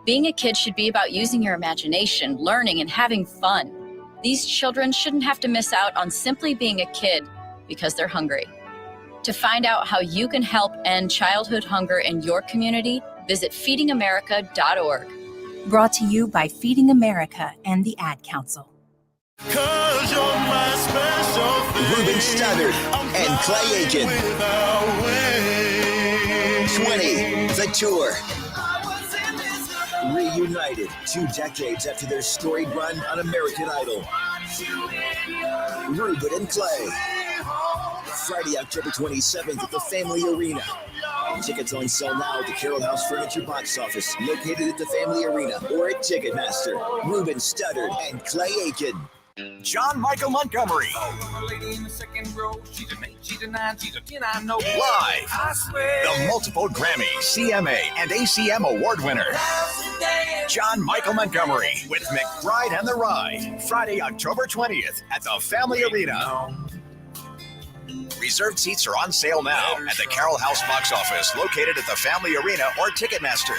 Being a kid should be about using your imagination, learning, and having fun. These children shouldn't have to miss out on simply being a kid because they're hungry. To find out how you can help end childhood hunger in your community, visit feedingamerica.org. Brought to you by Feeding America and the Ad Council. Ruben Studdard and Clay Aiken. 20, the tour. Reunited 2 decades after their storied run on American Idol. Ruben and Clay. Friday, October 27th at the Family Arena. Tickets on sale now at the Carroll House Furniture box office, located at the Family Arena or at Ticketmaster. Ruben Studdard and Clay Aiken. John Michael Montgomery. Live. The multiple Grammy, CMA, and ACM award winner. John Michael Montgomery with McBride and the Ride. Friday, October 20th at the Family Arena. Reserved seats are on sale now at the Carroll House box office, located at the Family Arena or Ticketmaster.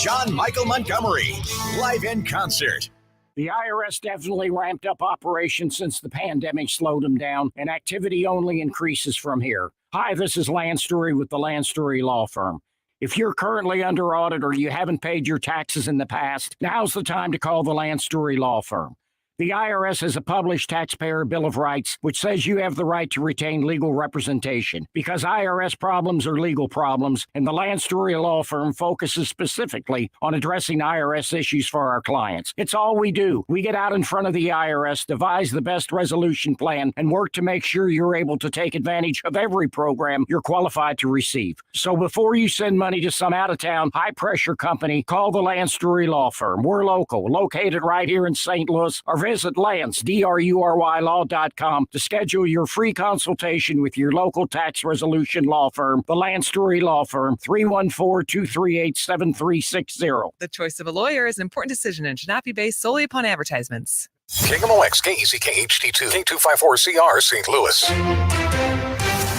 John Michael Montgomery, live in concert. The IRS definitely ramped up operations since the pandemic slowed them down, and activity only increases from here. Hi, this is Lance Story with the Lance Story Law Firm. If you're currently under audit or you haven't paid your taxes in the past, now's the time to call the Lance Story Law Firm. The IRS has a published Taxpayer Bill of Rights, which says you have the right to retain legal representation. Because IRS problems are legal problems, and the Lance Story Law Firm focuses specifically on addressing IRS issues for our clients. It's all we do. We get out in front of the IRS, devise the best resolution plan, and work to make sure you're able to take advantage of every program you're qualified to receive. So before you send money to some out-of-town, high-pressure company, call the Lance Story Law Firm. We're local, located right here in St. Louis, or visit Lance, DRURYlaw.com to schedule your free consultation with your local tax resolution law firm, the Lance Story Law Firm, 314-238-7360. The choice of a lawyer is an important decision and should not be based solely upon advertisements. KMOX, KECK HD2, K254CR, St. Louis.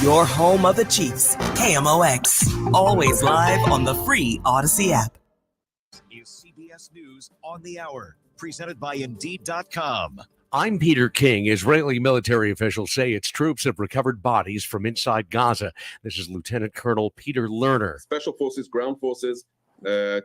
Your home of the Chiefs, KMOX. Always live on the free Odyssey app. Is CBS News on the Hour, presented by Indeed.com. I'm Peter King. Israeli military officials say its troops have recovered bodies from inside Gaza. This is Lieutenant Colonel Peter Lerner. Special forces, ground forces,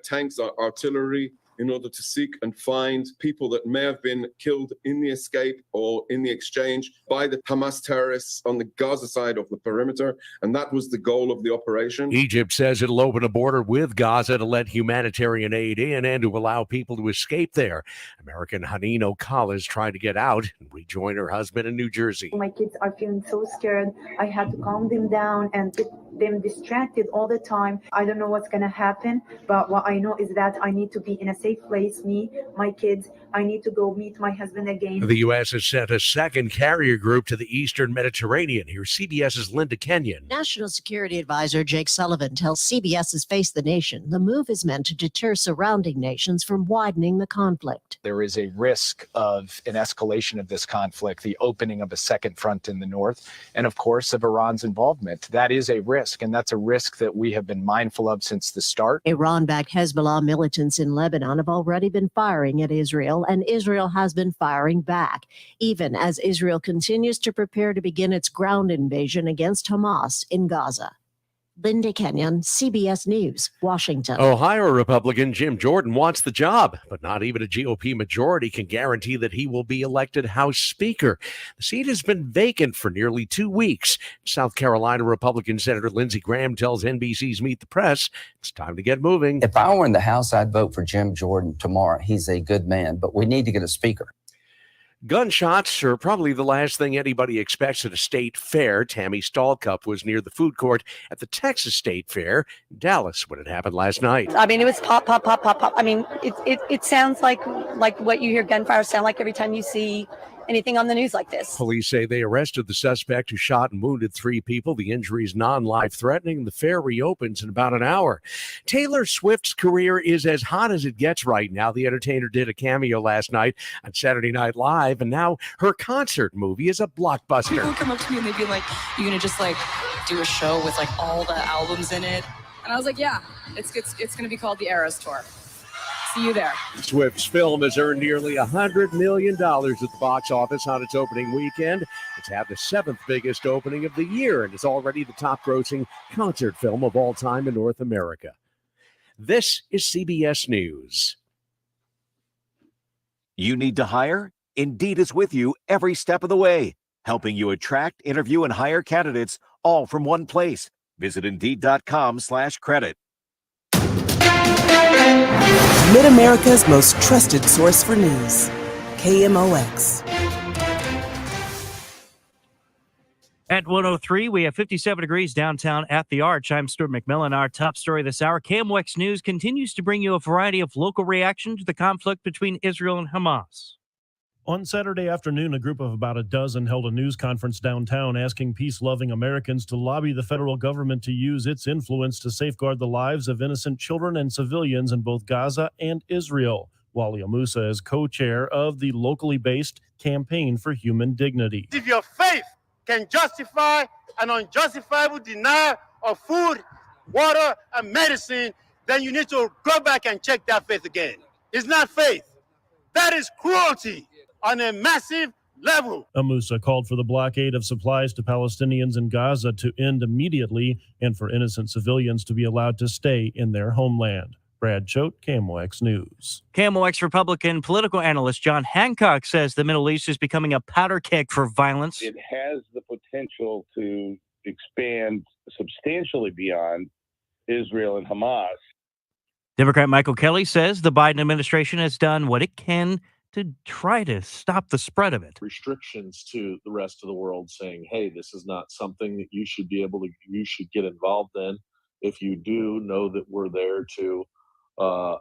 tanks, artillery, in order to seek and find people that may have been killed in the escape or in the exchange by the Hamas terrorists on the Gaza side of the perimeter. And that was the goal of the operation. Egypt says it'll open a border with Gaza to let humanitarian aid in and to allow people to escape there. American Haneen Okala is trying to get out and rejoin her husband in New Jersey. My kids are feeling so scared. I had to calm them down and get them distracted all the time. I don't know what's going to happen, but what I know is that I need to be in a safe place, me, my kids. I need to go meet my husband again. The U.S. has sent a second carrier group to the eastern Mediterranean. Here's CBS's Linda Kenyon. National Security Advisor Jake Sullivan tells CBS's Face the Nation the move is meant to deter surrounding nations from widening the conflict. There is a risk of an escalation of this conflict, the opening of a second front in the north, and of course of Iran's involvement. That is a risk, and that's a risk that we have been mindful of since the start. Iran-backed Hezbollah militants in Lebanon have already been firing at Israel, and Israel has been firing back, even as Israel continues to prepare to begin its ground invasion against Hamas in Gaza. Linda Kenyon, CBS News, Washington. Ohio Republican Jim Jordan wants the job, but not even a GOP majority can guarantee that he will be elected House Speaker. The seat has been vacant for nearly 2 weeks. South Carolina Republican Senator Lindsey Graham tells NBC's Meet the Press it's time to get moving. If I were in the House, I'd vote for Jim Jordan tomorrow. He's a good man, but we need to get a speaker. Gunshots are probably the last thing anybody expects at a state fair. Tammy Stallcup was near the food court at the Texas State Fair in Dallas when it happened last night. I mean, it was pop, pop, pop, pop, pop. I mean, it sounds like what you hear gunfire sound like every time you see anything on the news like this. Police say they arrested the suspect who shot and wounded 3 people. The injury is non-life threatening. The fair reopens in about an hour. Taylor Swift's career is as hot as it gets right now. The entertainer did a cameo last night on Saturday Night Live, and now her concert movie is a blockbuster. People come up to me and they'd be like, "You gonna just like do a show with like all the albums in it?" And I was like, "Yeah, it's gonna be called the Eras Tour. See you there." Swift's film has earned nearly $100 million at the box office on its opening weekend. It's had the 7th biggest opening of the year and is already the top-grossing concert film of all time in North America. This is CBS News. You need to hire? Indeed is with you every step of the way, helping you attract, interview, and hire candidates all from one place. Visit Indeed.com/credit. Mid-America's most trusted source for news. KMOX. At 103, we have 57 degrees downtown at the Arch. I'm Stuart McMillan. Our top story this hour, KMOX News continues to bring you a variety of local reaction to the conflict between Israel and Hamas. On Saturday afternoon, a group of about a dozen held a news conference downtown asking peace-loving Americans to lobby the federal government to use its influence to safeguard the lives of innocent children and civilians in both Gaza and Israel. Wally Amusa is co-chair of the locally based Campaign for Human Dignity. If your faith can justify an unjustifiable denial of food, water, and medicine, then you need to go back and check that faith again. It's not faith. That is cruelty on a massive level. Amusa called for the blockade of supplies to Palestinians in Gaza to end immediately and for innocent civilians to be allowed to stay in their homeland. Brad Choate, KMOX News. KMOX Republican political analyst John Hancock says the Middle East is becoming a powder keg for violence. It has the potential to expand substantially beyond Israel and Hamas. Democrat Michael Kelly says the Biden administration has done what it can to try to stop the spread of it. Restrictions to the rest of the world saying, hey, this is not something that you should get involved in. If you do, know that we're there to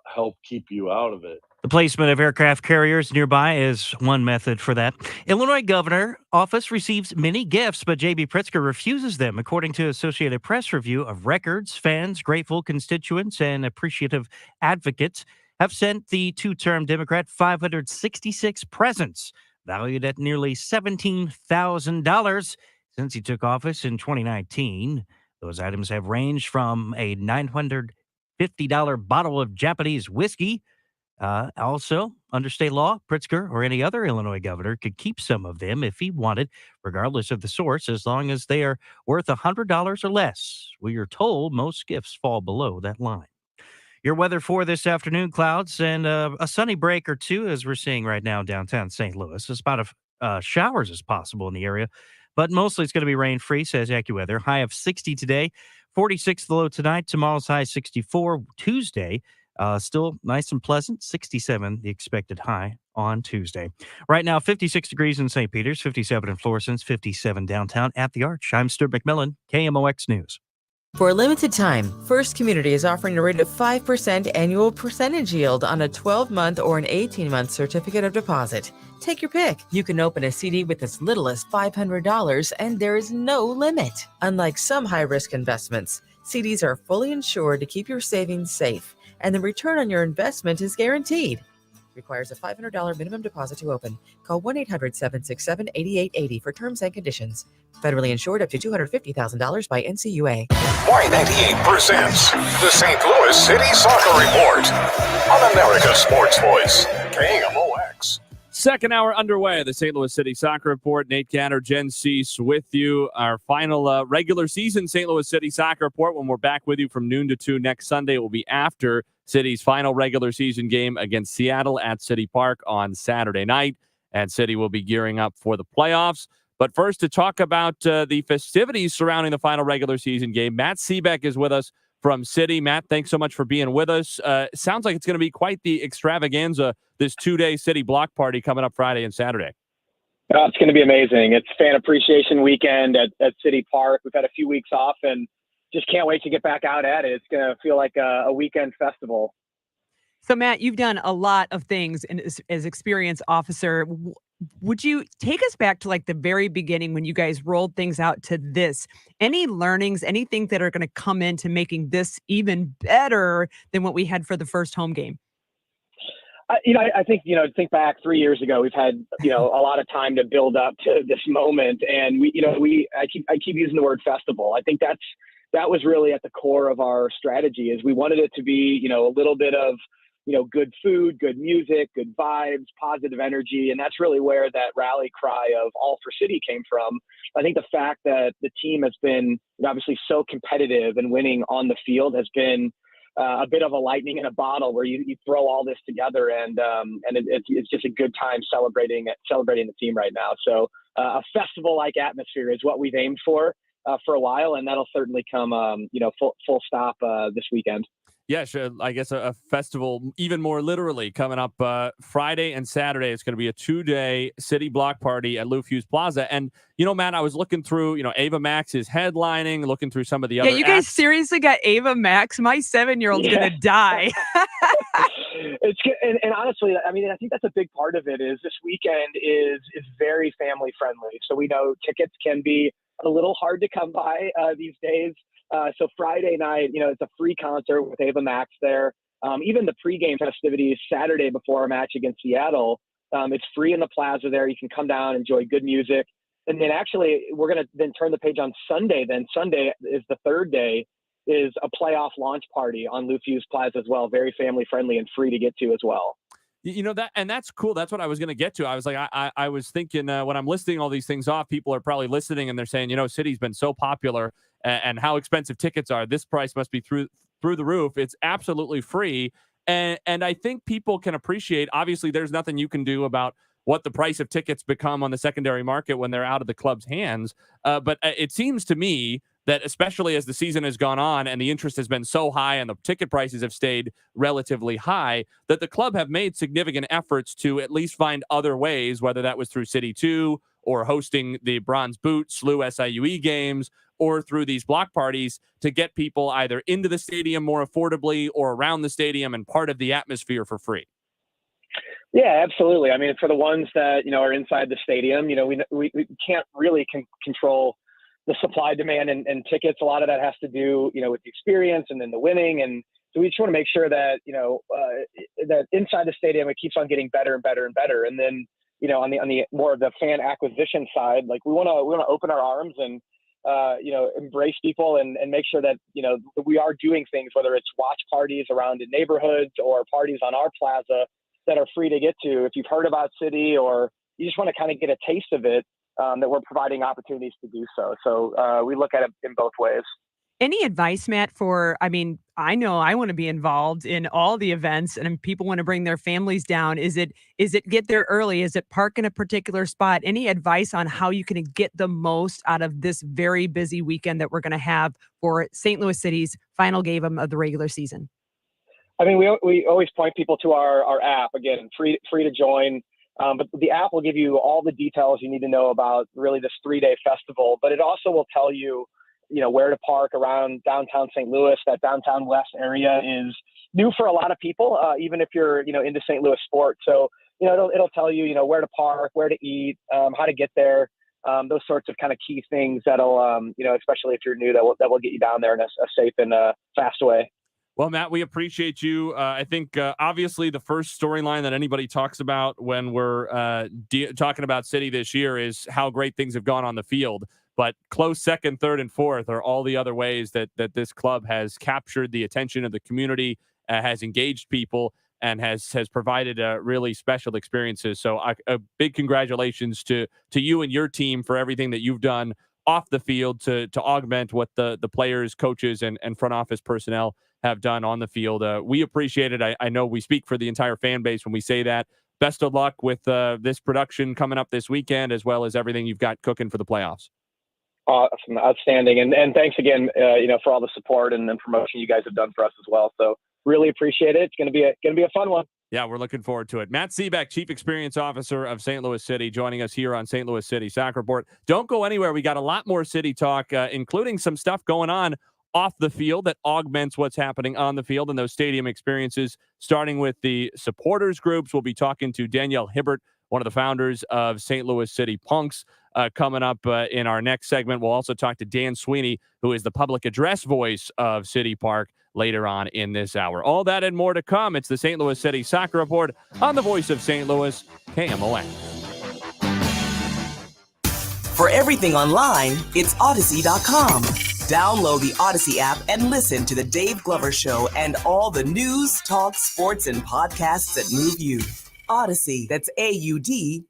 help keep you out of it. The placement of aircraft carriers nearby is one method for that. Illinois governor office receives many gifts, but J.B. Pritzker refuses them, according to Associated Press review of records. Fans, grateful constituents, and appreciative advocates have sent the two-term Democrat 566 presents, valued at nearly $17,000 since he took office in 2019. Those items have ranged from a $950 bottle of Japanese whiskey. Also, under state law, Pritzker or any other Illinois governor could keep some of them if he wanted, regardless of the source, as long as they are worth $100 or less. We are told most gifts fall below that line. Your weather for this afternoon, clouds and a sunny break or two, as we're seeing right now downtown St. Louis. As about showers as possible in the area, but mostly it's going to be rain-free, says AccuWeather. High of 60 today, 46 the low tonight. Tomorrow's high 64. Tuesday, still nice and pleasant, 67 the expected high on Tuesday. Right now, 56 degrees in St. Peters, 57 in Florissant, 57 downtown at the Arch. I'm Stuart McMillan, KMOX News. For a limited time, First Community is offering a rate of 5% annual percentage yield on a 12-month or an 18-month certificate of deposit. Take your pick. You can open a CD with as little as $500, and there is no limit. Unlike some high-risk investments, CDs are fully insured to keep your savings safe, and the return on your investment is guaranteed. Requires a $500 minimum deposit to open. Call 1-800-767-8880 for terms and conditions. Federally insured up to $250,000 by NCUA. Y98 presents the St. Louis City Soccer Report on America's Sports Voice, KMOX. Second hour underway, the St. Louis City Soccer Report. Nate Gatter, Jen Cease with you. Our final regular season St. Louis City Soccer Report. When we're back with you from noon to 2 next Sunday, it will be after City's final regular season game against Seattle at City Park on Saturday night. And City will be gearing up for the playoffs. But first, to talk about the festivities surrounding the final regular season game, Matt Seebeck is with us from City. Matt, thanks so much for being with us. Sounds like it's going to be quite the extravaganza, this two-day City block party coming up Friday and Saturday. It's going to be amazing. It's Fan Appreciation Weekend at City Park. We've had a few weeks off and just can't wait to get back out at it. It's going to feel like a weekend festival. So, Matt, you've done a lot of things as experienced officer. Would you take us back to like the very beginning when you guys rolled things out to this? Any learnings, anything that are going to come into making this even better than what we had for the first home game? I think, think back 3 years ago, we've had, a lot of time to build up to this moment. And I keep using the word festival. I think that was really at the core of our strategy is we wanted it to be, a little bit of, good food, good music, good vibes, positive energy. And that's really where that rally cry of All for City came from. I think the fact that the team has been obviously so competitive and winning on the field has been a bit of a lightning in a bottle where you throw all this together and it's just a good time celebrating the team right now. So a festival-like atmosphere is what we've aimed for a while, and that'll certainly come, full stop this weekend. Yeah, sure. I guess a festival, even more literally, coming up Friday and Saturday. It's going to be a 2-day city block party at Lou Fusz Plaza. And, Matt, I was looking through, Ava Max is headlining, looking through some of the other you guys acts. Seriously got Ava Max? My 7-year-old's going to die. It's and honestly, I think that's a big part of it is this weekend is very family friendly. So we know tickets can be a little hard to come by these days. So Friday night, it's a free concert with Ava Max there. Even the pregame festivities Saturday before our match against Seattle, it's free in the plaza there. You can come down, enjoy good music. And then actually we're going to then turn the page on Sunday. Then Sunday is the third day, is a playoff launch party on Lou Fusz Plaza as well. Very family friendly and free to get to as well. That's cool. That's what I was going to get to. I was like, I was thinking when I'm listing all these things off, people are probably listening and they're saying, City's been so popular and how expensive tickets are. This price must be through the roof. It's absolutely free. And I think people can appreciate, obviously there's nothing you can do about what the price of tickets become on the secondary market when they're out of the club's hands. But it seems to me that especially as the season has gone on and the interest has been so high and the ticket prices have stayed relatively high, that the club have made significant efforts to at least find other ways, whether that was through City 2 or hosting the Bronze Boot SLU SIUE games or through these block parties to get people either into the stadium more affordably or around the stadium and part of the atmosphere for free. Yeah, absolutely. For the ones that, are inside the stadium, we can't really control the supply, demand, and tickets. A lot of that has to do, with the experience and then the winning. And so we just want to make sure that, that inside the stadium, it keeps on getting better and better and better. And then, on the more of the fan acquisition side, like we want to open our arms and, embrace people and make sure that, we are doing things, whether it's watch parties around in neighborhoods or parties on our plaza that are free to get to. If you've heard about City or you just want to kind of get a taste of it, that we're providing opportunities to do so. So we look at it in both ways. Any advice, Matt, I know I want to be involved in all the events and people want to bring their families down. Is it get there early? Is it park in a particular spot? Any advice on how you can get the most out of this very busy weekend that we're going to have for St. Louis City's final game of the regular season? We always point people to our app, again, free to join. But the app will give you all the details you need to know about really this 3-day festival, but it also will tell you, where to park around downtown St. Louis. That downtown west area is new for a lot of people, even if you're, into St. Louis sports. So, it'll tell you, where to park, where to eat, how to get there, those sorts of kind of key things that'll, especially if you're new, that will get you down there in a safe and fast way. Well, Matt, we appreciate you. I think obviously the first storyline that anybody talks about when we're talking about City this year is how great things have gone on the field. But close second, third, and fourth are all the other ways that this club has captured the attention of the community, has engaged people, and has provided really special experiences. So a big congratulations to you and your team for everything that you've done off the field to augment what the players, coaches, and front office personnel have done on the field. We appreciate it. I know we speak for the entire fan base when we say that. Best of luck with this production coming up this weekend, as well as everything you've got cooking for the playoffs. Awesome. Outstanding. And thanks again, for all the support and the promotion you guys have done for us as well. So really appreciate it. It's going to be a fun one. Yeah, we're looking forward to it. Matt Seebeck, Chief Experience Officer of St. Louis City, joining us here on St. Louis City Soccer Report. Don't go anywhere. We got a lot more City talk, including some stuff going on off the field that augments what's happening on the field and those stadium experiences, starting with the supporters groups. We'll be talking to Danielle Hibbert one of the founders of St. Louis City Punks. Coming up in our next segment, we'll also talk to Dan Sweeney, who is the public address voice of City Park, later on in this hour. All that and more to come. It's the St. Louis City Soccer Report on the Voice of St. Louis, KMOX. For everything online, it's Odyssey.com. Download the Odyssey app and listen to The Dave Glover Show and all the news, talk, sports, and podcasts that move you. Odyssey, that's AUDACY.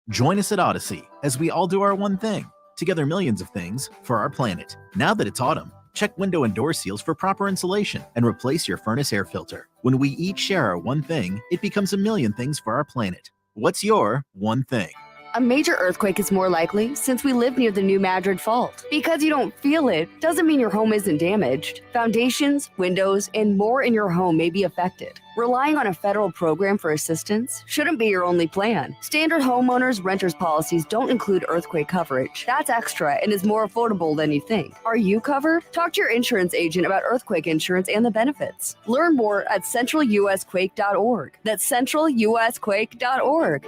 Join us at Odyssey as we all do our one thing, together millions of things for our planet. Now that it's autumn, check window and door seals for proper insulation and replace your furnace air filter. When we each share our one thing, it becomes a million things for our planet. What's your one thing? A major earthquake is more likely since we live near the New Madrid Fault. Because you don't feel it doesn't mean your home isn't damaged. Foundations, windows, and more in your home may be affected. Relying on a federal program for assistance shouldn't be your only plan. Standard homeowners' renters policies don't include earthquake coverage. That's extra and is more affordable than you think. Are you covered? Talk to your insurance agent about earthquake insurance and the benefits. Learn more at centralusquake.org. That's centralusquake.org.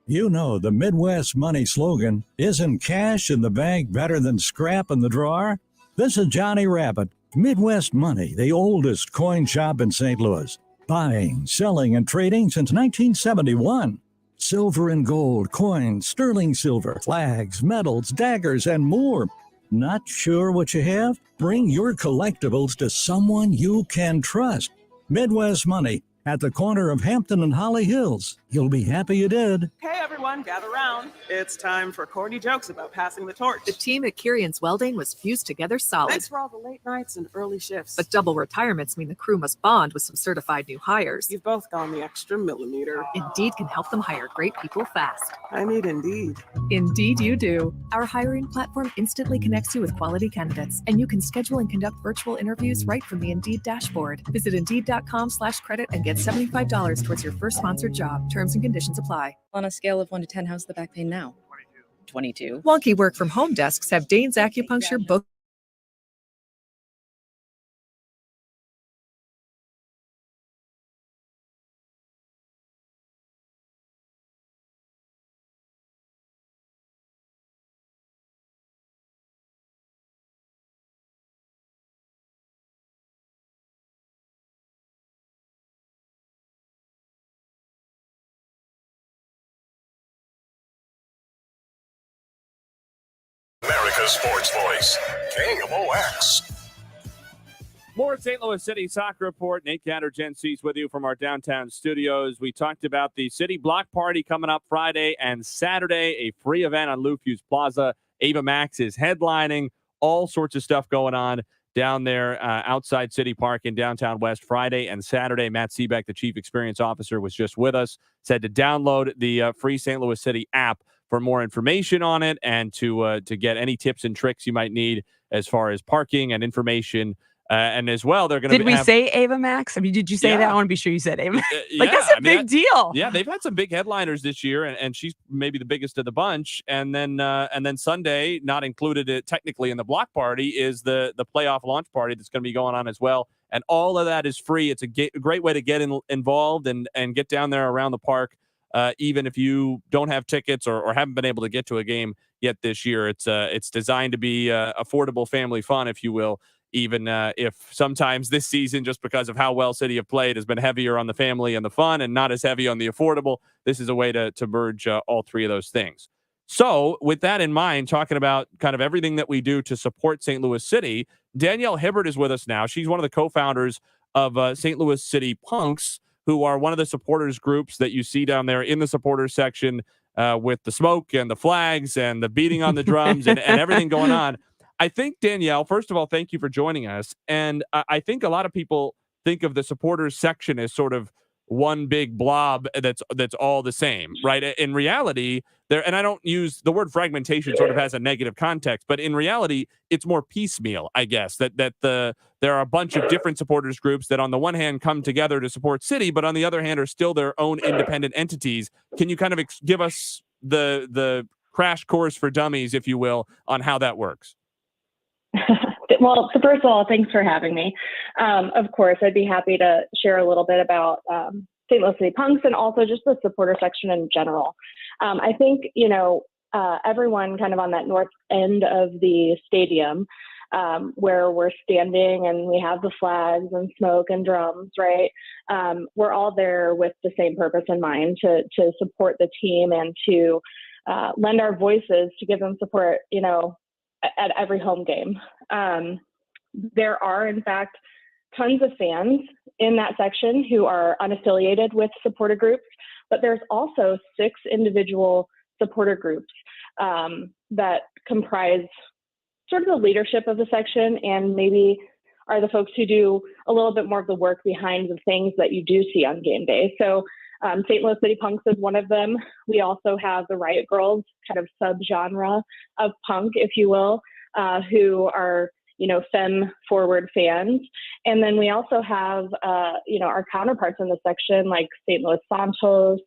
You know the Midwest Money slogan, isn't cash in the bank better than scrap in the drawer? This is Johnny Rabbit. Midwest Money, the oldest coin shop in St. Louis. Buying, selling, and trading since 1971. Silver and gold, coins, sterling silver, flags, medals, daggers, and more. Not sure what you have? Bring your collectibles to someone you can trust. Midwest Money, at the corner of Hampton and Holly Hills. You'll be happy you did. Hey everyone, gather round. It's time for corny jokes about passing the torch. The team at Kirian's Welding was fused together solid. Thanks for all the late nights and early shifts. But double retirements mean the crew must bond with some certified new hires. You've both gone the extra millimeter. Indeed can help them hire great people fast. I need Indeed. Indeed you do. Our hiring platform instantly connects you with quality candidates, and you can schedule and conduct virtual interviews right from the Indeed dashboard. Visit Indeed.com/credit and get $75 towards your first sponsored job. Terms and conditions apply. On a scale of 1 to 10, how's the back pain now? 22. Wonky work from home desks have Dane's Acupuncture booked. America's Sports Voice, KMOX. More St. Louis City Soccer Report. Nate Gatter, Gen C's with you from our downtown studios. We talked about the City Block Party coming up Friday and Saturday, a free event on Lou Fusz Plaza. Ava Max is headlining. All sorts of stuff going on down there outside City Park in downtown West Friday and Saturday. Matt Seebeck, the Chief Experience Officer, was just with us. Said to download the free St. Louis City app for more information on it and to get any tips and tricks you might need as far as parking and information. And as well, they're going to Did we say Ava Max? I mean, did you say that? I want to be sure you said Ava Max. That's a big deal. Yeah, they've had some big headliners this year, and she's maybe the biggest of the bunch. And then Sunday, not included technically in the block party, is the playoff launch party that's going to be going on as well. And all of that is free. It's a great way to get involved and get down there around the park. Even if you don't have tickets or haven't been able to get to a game yet this year, it's designed to be affordable family fun, if you will. Even if sometimes this season, just because of how well City have played, has been heavier on the family and the fun and not as heavy on the affordable, this is a way to merge all three of those things. So with that in mind, talking about kind of everything that we do to support St. Louis City, Danielle Hibbert is with us now. She's one of the co-founders of St. Louis City Punks, who are one of the supporters groups that you see down there in the supporters section with the smoke and the flags and the beating on the drums and everything going on. I think, Danielle, first of all, thank you for joining us. And I think a lot of people think of the supporters section as sort of one big blob that's all the same, right? In reality, and I don't use the word fragmentation, sort of has a negative context, but in reality, it's more piecemeal, I guess, that there are a bunch of different supporters groups that on the one hand come together to support City, but on the other hand are still their own independent entities. Can you kind of give us the crash course for dummies, if you will, on how that works? Well, so first of all, thanks for having me. Of course, I'd be happy to share a little bit about St. Louis City Punks and also just the supporter section in general. I think, everyone kind of on that north end of the stadium, where we're standing and we have the flags and smoke and drums, right? We're all there with the same purpose in mind, to support the team and to lend our voices to give them support, at every home game. There are, in fact, tons of fans in that section who are unaffiliated with supporter groups, but there's also 6 individual supporter groups that comprise sort of the leadership of the section, and maybe are the folks who do a little bit more of the work behind the things that you do see on game day. So St. Louis City Punks is one of them. We also have the Riot Girls, kind of subgenre of punk, if you will, who are, femme forward fans. And then we also have, our counterparts in the section, like St. Louis Santos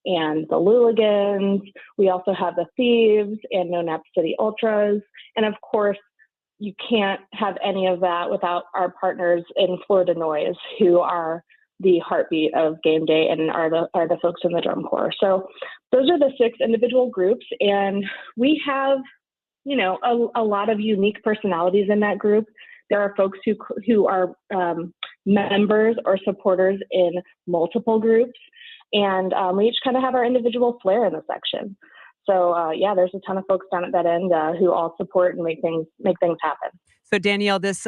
and the Luligans. We also have the Thieves and No Nap City Ultras. And of course, you can't have any of that without our partners in Florida Noise, who are the heartbeat of game day and are the folks in the drum corps. So those are the 6 individual groups. And we have, a lot of unique personalities in that group. There are folks who are members or supporters in multiple groups. And we each kind of have our individual flair in the section. So there's a ton of folks down at that end who all support and make things happen. So Danielle, this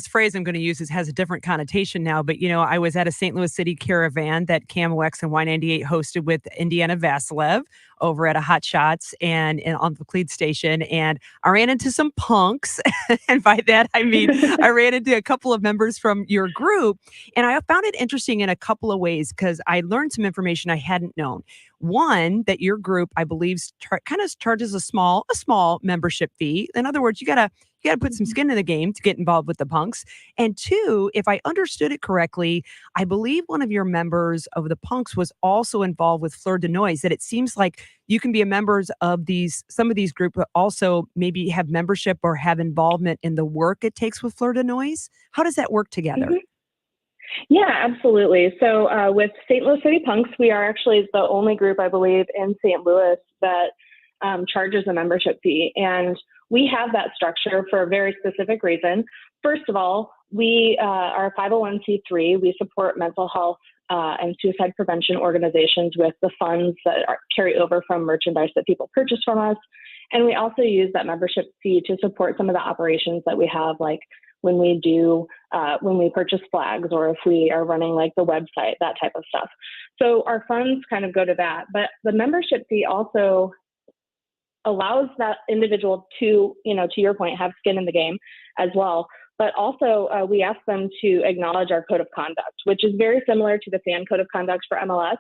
phrase I'm going to use has a different connotation now, but I was at a St. Louis City caravan that KMOX and Y98 hosted with Indiana Vasilev over at a Hot Shots and on the Cleed station, and I ran into some punks, and by that I mean I ran into a couple of members from your group, and I found it interesting in a couple of ways because I learned some information I hadn't known. One, that your group, I believe, kind of charges a small membership fee. In other words, you gotta put some skin in the game to get involved with the punks. And 2, if I understood it correctly, I believe one of your members of the punks was also involved with Fleur de Noise. That it seems like you can be a member of some of these groups, but also maybe have membership or have involvement in the work it takes with Fleur de Noise. How does that work together? Mm-hmm. Yeah, absolutely. So with St. Louis City Punks, we are actually the only group, I believe, in St. Louis that charges a membership fee. And we have that structure for a very specific reason. First of all, we are a 501c3. We support mental health and suicide prevention organizations with the funds that carry over from merchandise that people purchase from us. And we also use that membership fee to support some of the operations that we have, like when we purchase flags, or if we are running like the website, that type of stuff. So our funds kind of go to that. But the membership fee also allows that individual to, to your point, have skin in the game as well. But also we ask them to acknowledge our code of conduct, which is very similar to the fan code of conduct for MLS.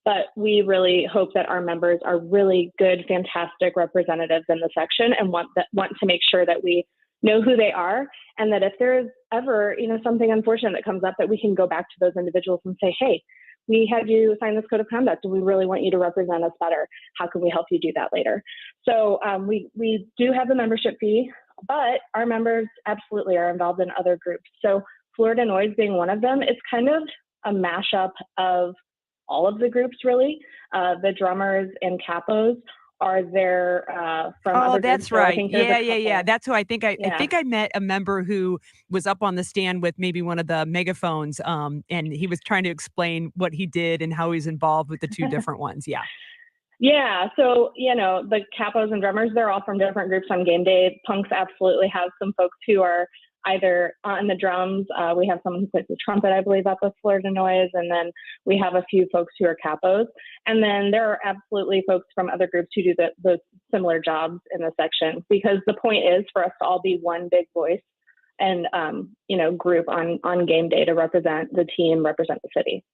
But we really hope that our members are really good, fantastic representatives in the section and want to make sure that we know who they are, and that if there is ever, something unfortunate that comes up, that we can go back to those individuals and say, hey, we had you sign this code of conduct and we really want you to represent us better. How can we help you do that later? So we do have the membership fee, but our members absolutely are involved in other groups. So Fleur de Noise being one of them, it's kind of a mashup of all of the groups, really. The drummers and capos are there from other groups. That's so I right. think there's a Yeah. couple. That's who I think I Yeah. think I met a member who was up on the stand with maybe one of the megaphones, and he was trying to explain what he did and how he's involved with the 2 different ones. Yeah. Yeah, so, the capos and drummers, they're all from different groups on game day. Punks absolutely have some folks who are either on the drums. We have someone who plays the trumpet, I believe, up with Fleur de Noise. And then we have a few folks who are capos. And then there are absolutely folks from other groups who do those similar jobs in the section, because the point is for us to all be one big voice and, group on game day to represent the team, represent the city.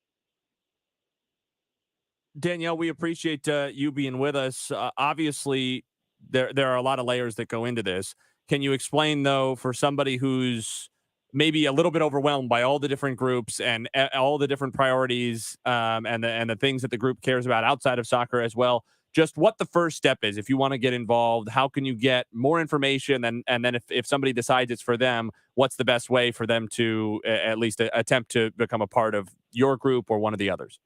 Danielle, we appreciate you being with us. Obviously, there are a lot of layers that go into this. Can you explain, though, for somebody who's maybe a little bit overwhelmed by all the different groups and all the different priorities and the things that the group cares about outside of soccer as well, just what the first step is. If you want to get involved, how can you get more information? And then if somebody decides it's for them, what's the best way for them to at least attempt to become a part of your group or one of the others?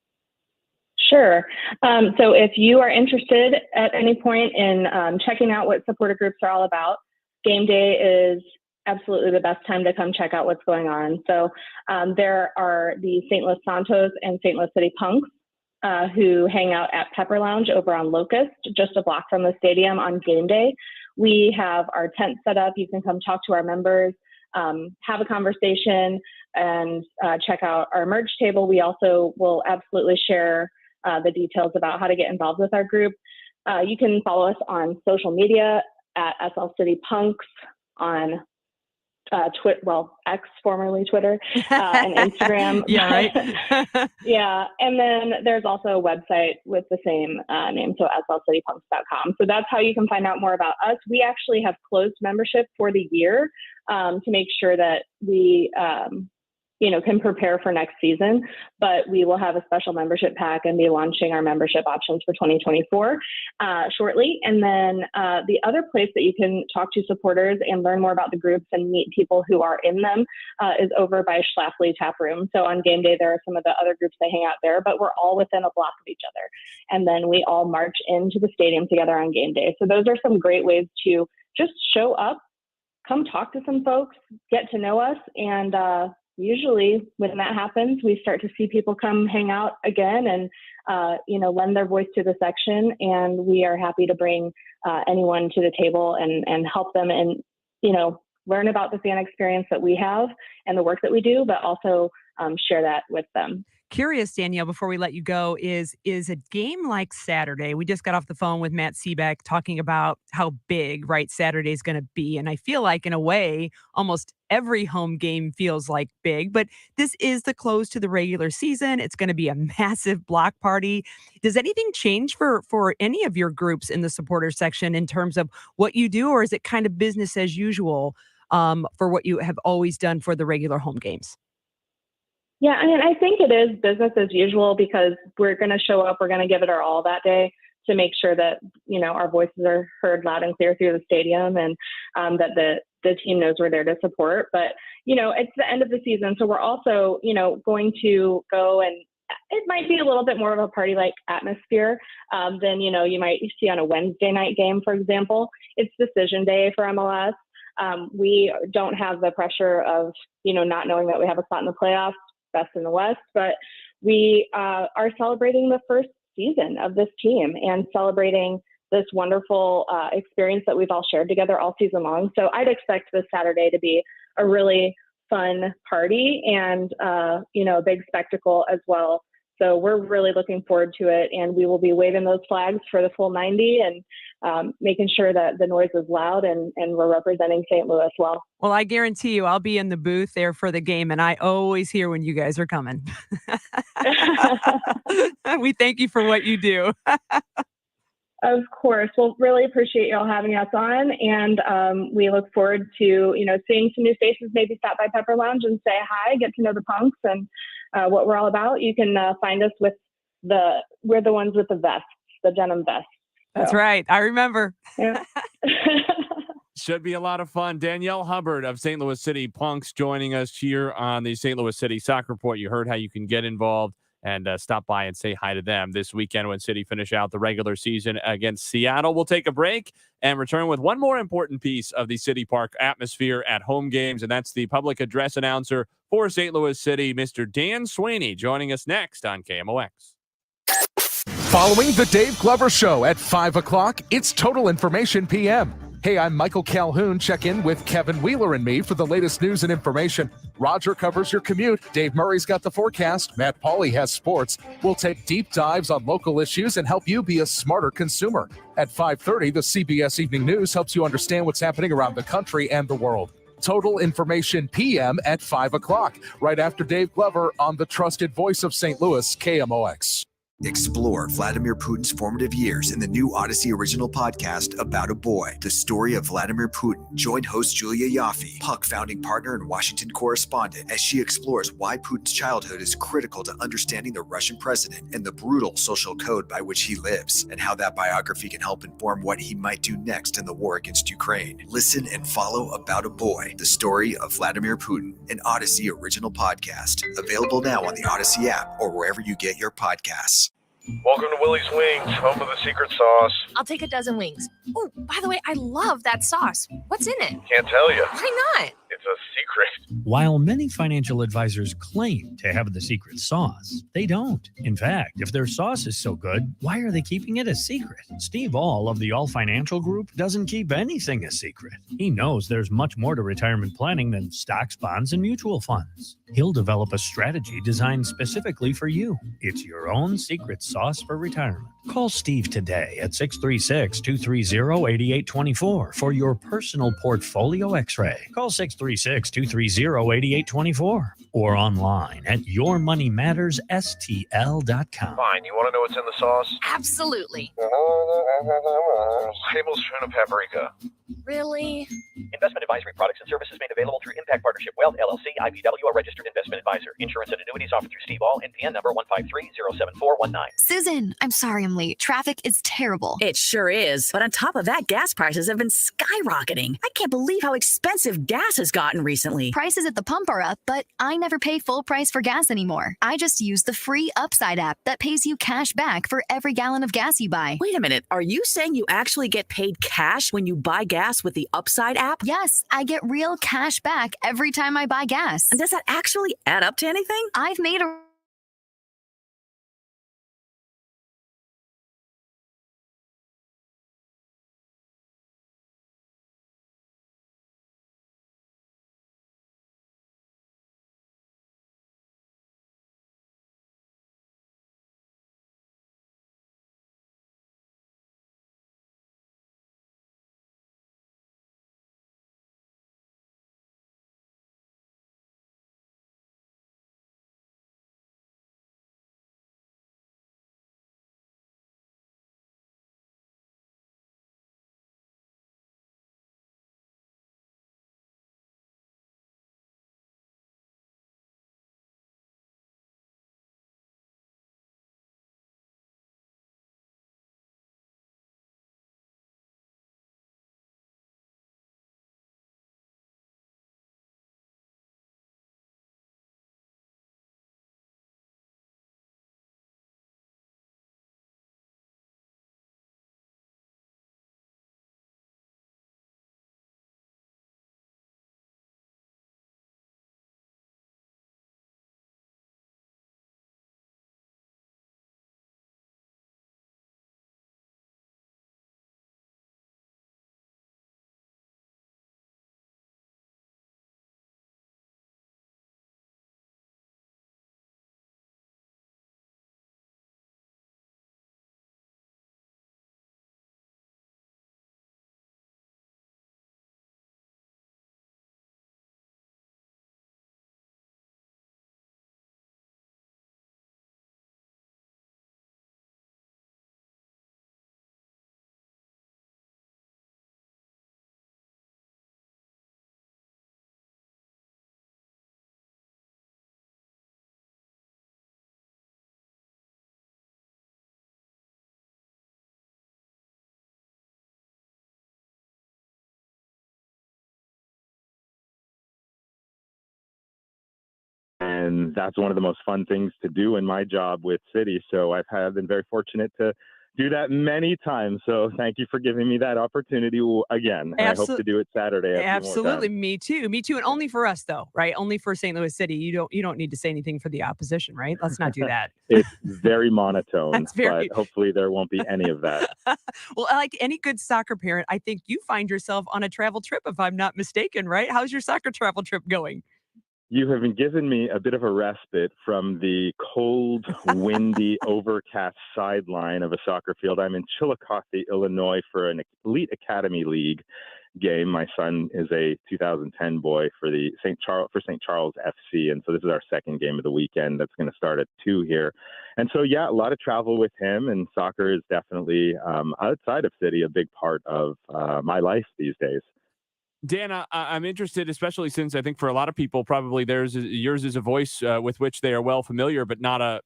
Sure. So if you are interested at any point in checking out what supporter groups are all about, game day is absolutely the best time to come check out what's going on. So there are the St. Louis Santos and St. Louis City Punks who hang out at Pepper Lounge over on Locust, just a block from the stadium on game day. We have our tent set up. You can come talk to our members, have a conversation, and check out our merch table. We also will absolutely share the details about how to get involved with our group. You can follow us on social media at SL City Punks on X, formerly Twitter, and Instagram. Yeah, right. Yeah, and then there's also a website with the same name, so slcitypunks.com. So that's how you can find out more about us. We actually have closed membership for the year to make sure that we can prepare for next season, but we will have a special membership pack and be launching our membership options for 2024 shortly. And then the other place that you can talk to supporters and learn more about the groups and meet people who are in them is over by Schlafly Tap Room. So on game day, there are some of the other groups that hang out there, but we're all within a block of each other. And then we all march into the stadium together on game day. So those are some great ways to just show up, come talk to some folks, get to know us, and usually when that happens, we start to see people come hang out again and, lend their voice to the section. And we are happy to bring anyone to the table and help them and, learn about the fan experience that we have and the work that we do, but also share that with them. Curious, Danielle, before we let you go, is a game like Saturday? We just got off the phone with Matt Seebeck talking about how big, right, Saturday is going to be. And I feel like, in a way, almost every home game feels like big, but this is the close to the regular season. It's going to be a massive block party. Does anything change for any of your groups in the supporter section in terms of what you do, or is it kind of business as usual for what you have always done for the regular home games? Yeah, I mean, I think it is business as usual because we're going to show up, we're going to give it our all that day to make sure that, our voices are heard loud and clear through the stadium and that the team knows we're there to support. But, it's the end of the season. So we're also, going to go, and it might be a little bit more of a party-like atmosphere than, you might see on a Wednesday night game, for example. It's decision day for MLS. We don't have the pressure of, not knowing that we have a spot in the playoffs, best in the West, but we are celebrating the first season of this team and celebrating this wonderful experience that we've all shared together all season long. So I'd expect this Saturday to be a really fun party and, a big spectacle as well. So we're really looking forward to it, and we will be waving those flags for the full 90 and making sure that the noise is loud and we're representing St. Louis well. Well, I guarantee you I'll be in the booth there for the game, and I always hear when you guys are coming. We thank you for what you do. Of course. Well, really appreciate y'all having us on, and we look forward to, seeing some new faces, maybe stop by Pepper Lounge and say hi, get to know the Punks and what we're all about. You can find us with we're the ones with the vests, the denim vests. That's right. I remember. Yeah. Should be a lot of fun. Danielle Hubbard of St. Louis City Punks joining us here on the St. Louis City Soccer Report. You heard how you can get involved and stop by and say hi to them this weekend when City finish out the regular season against Seattle. We'll take a break and return with one more important piece of the City Park atmosphere at home games, and that's the public address announcer for St. Louis City, Mr. Dan Sweeney, joining us next on KMOX. Following the Dave Glover Show at 5 o'clock, it's Total Information PM. Hey, I'm Michael Calhoun. Check in with Kevin Wheeler and me for the latest news and information. Roger covers your commute. Dave Murray's got the forecast. Matt Pauley has sports. We'll take deep dives on local issues and help you be a smarter consumer. At 5:30, the CBS Evening News helps you understand what's happening around the country and the world. Total Information PM at 5 o'clock, right after Dave Glover on the trusted voice of St. Louis, KMOX. Explore Vladimir Putin's formative years in the new Odyssey original podcast, About a Boy, the story of Vladimir Putin. Join host Julia Yaffe, Puck founding partner and Washington correspondent, as she explores why Putin's childhood is critical to understanding the Russian president and the brutal social code by which he lives, and how that biography can help inform what he might do next in the war against Ukraine. Listen and follow About a Boy, the story of Vladimir Putin, an Odyssey original podcast. Available now on the Odyssey app or wherever you get your podcasts. Welcome to Willie's Wings, home of the secret sauce. I'll take a dozen wings. Oh, by the way, I love that sauce. What's in it? Can't tell you. Why not? It's a secret. While many financial advisors claim to have the secret sauce, they don't. In fact, if their sauce is so good, why are they keeping it a secret? Steve All of the All Financial Group doesn't keep anything a secret. He knows there's much more to retirement planning than stocks, bonds, and mutual funds. He'll develop a strategy designed specifically for you. It's your own secret sauce for retirement. Call Steve today at 636-230-8824 for your personal portfolio x-ray. Call 636-230-8824 or online at yourmoneymattersstl.com. Fine, you want to know what's in the sauce? Absolutely. Tablespoon of paprika. Really? Investment advisory products and services made available through Impact Partnership Wealth, LLC, IPW, a registered investment advisor. Insurance and annuities offered through Steve All, NPN number 153-07419. Susan, I'm sorry I'm late. Traffic is terrible. It sure is. But on top of that, gas prices have been skyrocketing. I can't believe how expensive gas has gotten recently. Prices at the pump are up, but I never pay full price for gas anymore. I just use the free Upside app that pays you cash back for every gallon of gas you buy. Wait a minute. Are you saying you actually get paid cash when you buy gas with the Upside app? Yes, I get real cash back every time I buy gas. And does that actually add up to anything? I've made a And that's one of the most fun things to do in my job with Citi. So I've been very fortunate to do that many times. So thank you for giving me that opportunity again. And I hope to do it Saturday. Absolutely. Me too. Me too. And only for us though, right? Only for St. Louis City. You don't need to say anything for the opposition, right? Let's not do that. It's very monotone, That's very- but hopefully there won't be any of that. Well, like any good soccer parent, I think you find yourself on a travel trip, if I'm not mistaken, right? How's your soccer travel trip going? You have been given me a bit of a respite from the cold, windy, overcast sideline of a soccer field. I'm in Chillicothe, Illinois for an elite academy league. game. My son is a 2010 boy for the St. Charles FC, and so this is our second game of the weekend. That's going to start at 2 here. And so, yeah, a lot of travel with him, and soccer is definitely outside of City a big part of my life these days. Dan, I'm interested, especially since I think for a lot of people, probably yours is a voice with which they are well familiar, but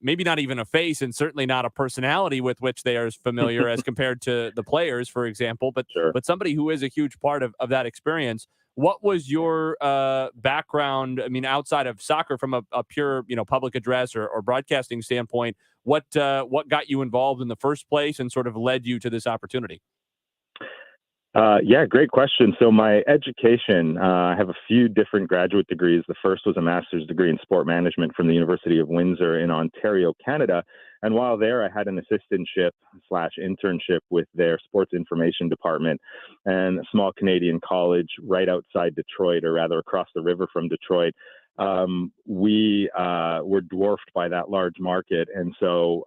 maybe not even a face, and certainly not a personality with which they are as familiar as compared to the players, for example. But somebody who is a huge part of that experience. What was your background? I mean, outside of soccer, from a pure public address or broadcasting standpoint, what got you involved in the first place and sort of led you to this opportunity? Yeah, great question. So my education, I have a few different graduate degrees. The first was a master's degree in sport management from the University of Windsor in Ontario, Canada. And while there, I had an assistantship/internship with their sports information department and a small Canadian college right outside Detroit, or rather across the river from Detroit. We were dwarfed by that large market. And so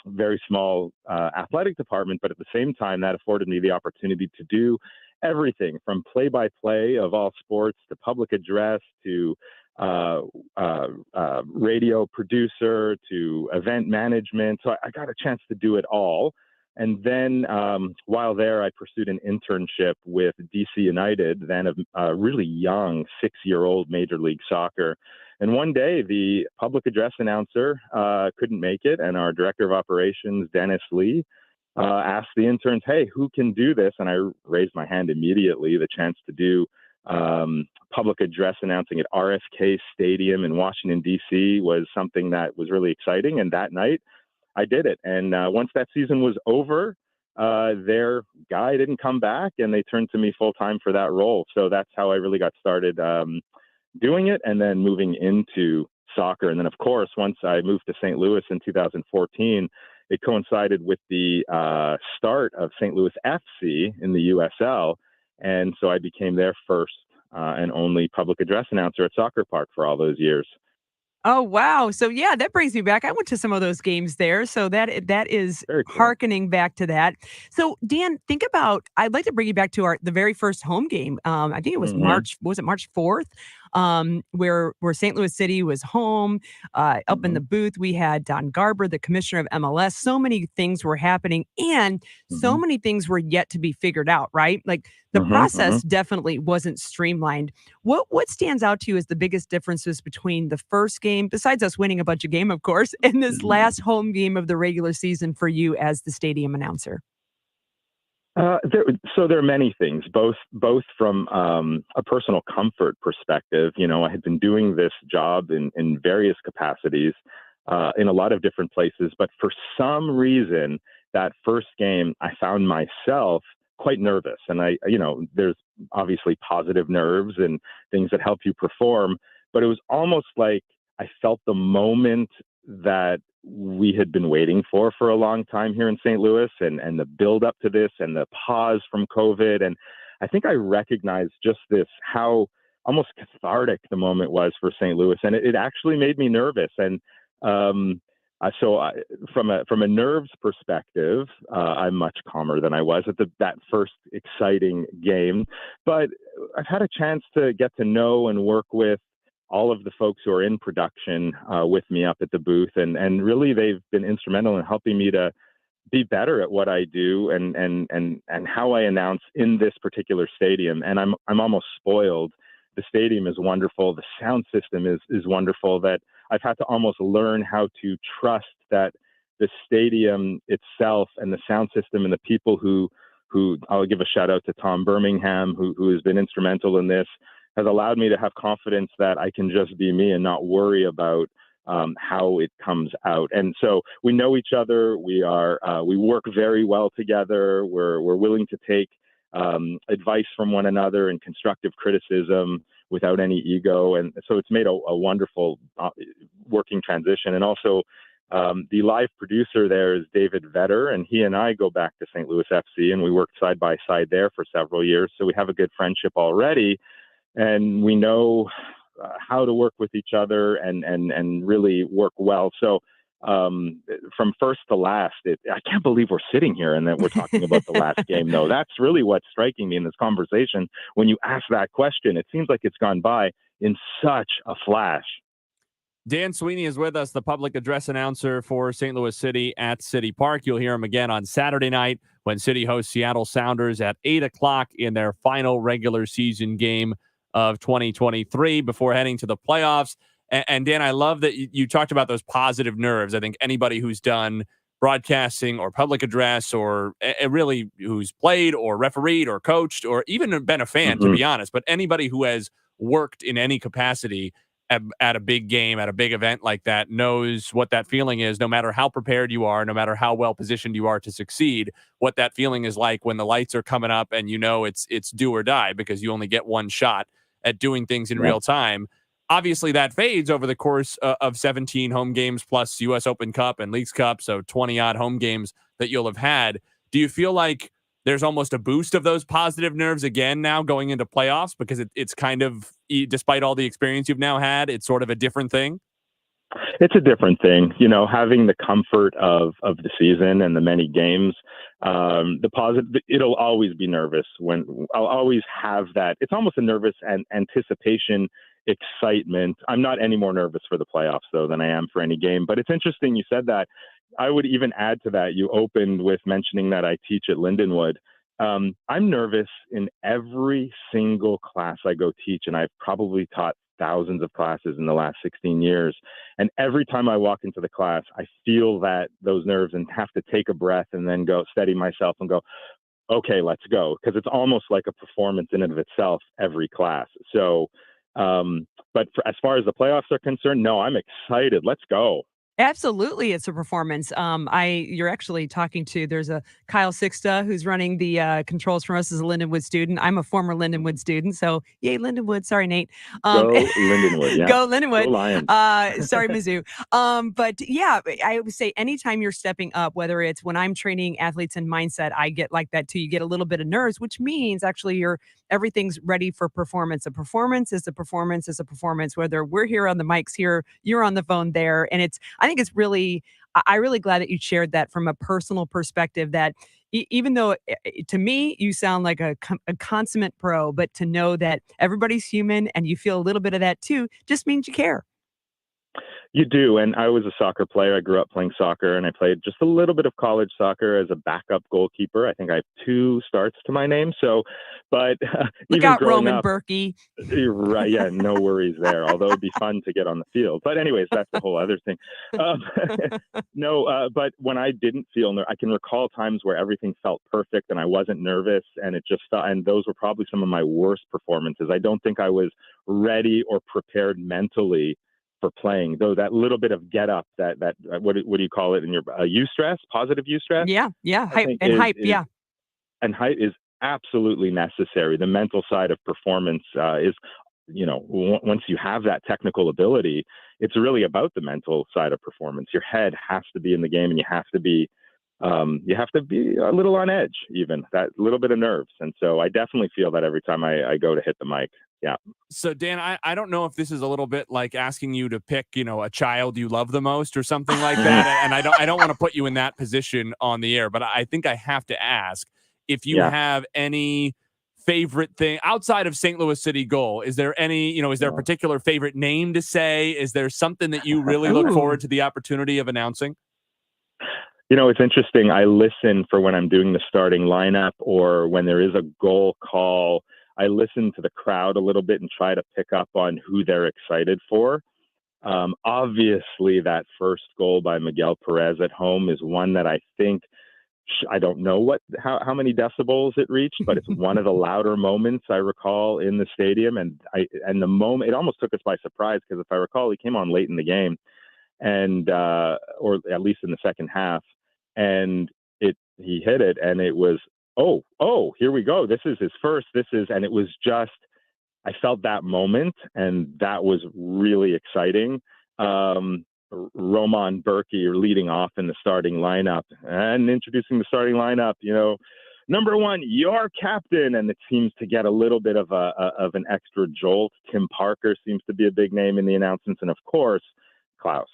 very small athletic department, but at the same time, that afforded me the opportunity to do everything from play-by-play of all sports to public address to radio producer to event management. So I got a chance to do it all. And then while there, I pursued an internship with DC United, then a really young 6-year-old Major League Soccer. And one day, the public address announcer couldn't make it, and our director of operations, Dennis Lee, asked the interns, "Hey, who can do this?" And I raised my hand immediately. The chance to do public address announcing at RFK Stadium in Washington, D.C. was something that was really exciting. And that night, I did it. And once that season was over, their guy didn't come back, and they turned to me full time for that role. So that's how I really got started doing it, and then moving into soccer. And then, of course, once I moved to St. Louis in 2014, it coincided with the start of St. Louis FC in the USL. And so I became their first and only public address announcer at Soccer Park for all those years. Oh, wow. So, yeah, that brings me back. I went to some of those games there. So that is Very cool. hearkening back to that. So, Dan, think about, I'd like to bring you back to the very first home game. I think it was March 4th? Where St. Louis City was home. Up in the booth, we had Don Garber, the commissioner of MLS. So many things were happening, and so many things were yet to be figured out, right? Like the process definitely wasn't streamlined. What stands out to you as the biggest differences between the first game, besides us winning a bunch of games, of course, and this last home game of the regular season for you as the stadium announcer? There are many things, both from a personal comfort perspective. I had been doing this job in various capacities in a lot of different places, but for some reason, that first game, I found myself quite nervous. And there's obviously positive nerves and things that help you perform, but it was almost like I felt the moment that we had been waiting for a long time here in St. Louis, and the build up to this and the pause from COVID. And I think I recognized just how almost cathartic the moment was for St. Louis. And it actually made me nervous. And so from a nerves perspective, I'm much calmer than I was at that first exciting game. But I've had a chance to get to know and work with all of the folks who are in production with me up at the booth. And really, they've been instrumental in helping me to be better at what I do and how I announce in this particular stadium. And I'm almost spoiled. The stadium is wonderful. The sound system is wonderful, that I've had to almost learn how to trust that the stadium itself and the sound system and the people who I'll give a shout out to Tom Birmingham, who has been instrumental in this, has allowed me to have confidence that I can just be me and not worry about how it comes out. And so we know each other. We work very well together. We're willing to take advice from one another and constructive criticism without any ego. And so it's made a wonderful working transition. And also the live producer there is David Vetter, and he and I go back to St. Louis FC, and we worked side by side there for several years. So we have a good friendship already, and we know how to work with each other and really work well. So from first to last. I can't believe we're sitting here and that we're talking about the last game, though. That's really what's striking me in this conversation. When you ask that question, it seems like it's gone by in such a flash. Dan Sweeney is with us, the public address announcer for St. Louis City at City Park. You'll hear him again on Saturday night when City hosts Seattle Sounders at 8 o'clock in their final regular season game of 2023 before heading to the playoffs. And Dan, I love that you talked about those positive nerves. I think anybody who's done broadcasting or public address or really who's played or refereed or coached or even been a fan, to be honest, but anybody who has worked in any capacity at a big game, at a big event like that, knows what that feeling is, no matter how prepared you are, no matter how well positioned you are to succeed, what that feeling is like when the lights are coming up and you know it's do or die because you only get one shot at doing things in real time. Obviously, that fades over the course of 17 home games plus U.S. Open Cup and Leagues Cup, so 20-odd home games that you'll have had. Do you feel like there's almost a boost of those positive nerves again now going into playoffs because it's kind of, despite all the experience you've now had, it's sort of a different thing? It's a different thing, you know, having the comfort of the season and the many games. The positive, it'll always be nervous when I'll always have that. It's almost a nervous and anticipation, excitement. I'm not any more nervous for the playoffs though than I am for any game, but it's interesting you said that. I would even add to that. You opened with mentioning that I teach at Lindenwood. I'm nervous in every single class I go teach, and I've probably taught thousands of classes in the last 16 years. And every time I walk into the class, I feel that those nerves and have to take a breath and then go steady myself and go, okay, let's go. Because it's almost like a performance in and of itself every class. So, but as far as the playoffs are concerned, no, I'm excited. Let's go. Absolutely, it's a performance. You're actually talking to, there's a Kyle Sixta who's running the controls for us as a Lindenwood student. I'm a former Lindenwood student, so yay Lindenwood. Sorry, Nate. Go Lindenwood. Yeah. Go Lindenwood. Go Lions. Sorry, Mizzou. But yeah, I would say anytime you're stepping up, whether it's when I'm training athletes in mindset, I get like that too. You get a little bit of nerves, which means actually everything's ready for performance. A performance is a performance is a performance, whether we're here on the mics here, you're on the phone there. And I think it's really, I'm really glad that you shared that from a personal perspective, that even though to me, you sound like a consummate pro, but to know that everybody's human and you feel a little bit of that too, just means you care. You do. And I was a soccer player. I grew up playing soccer, and I played just a little bit of college soccer as a backup goalkeeper. I think I have 2 starts to my name. So, but look even out, growing Roman up, Berkey. You're right. Yeah, no worries there. Although it'd be fun to get on the field. But anyways, that's a whole other thing. But when I didn't feel I can recall times where everything felt perfect and I wasn't nervous, and it just felt, and those were probably some of my worst performances. I don't think I was ready or prepared mentally for playing, though. That little bit of get up, that what do you call it in your eustress, positive eustress? Yeah. Hype. And hype is absolutely necessary. The mental side of performance is, once you have that technical ability, it's really about the mental side of performance. Your head has to be in the game, and you have to be a little on edge, even that little bit of nerves. And so I definitely feel that every time I go to hit the mic. Yeah. So Dan, I don't know if this is a little bit like asking you to pick, a child you love the most or something like that. And I don't want to put you in that position on the air, but I think I have to ask if you have any favorite thing outside of St. Louis City Goal. Is there any, is there a particular favorite name to say? Is there something that you really look forward to the opportunity of announcing? It's interesting. I listen for when I'm doing the starting lineup or when there is a goal call. I listen to the crowd a little bit and try to pick up on who they're excited for. Obviously, that first goal by Miguel Perez at home is one that I think, I don't know how many decibels it reached, but it's one of the louder moments I recall in the stadium. And the moment, it almost took us by surprise, because if I recall, he came on late in the game, and or at least in the second half, and he hit it, and it was, oh, here we go. This is his first. And it was just, I felt that moment, and that was really exciting. Roman Berkey leading off in the starting lineup and introducing the starting lineup, number 1, your captain. And it seems to get a little bit of an extra jolt. Tim Parker seems to be a big name in the announcements. And of course, Klaus.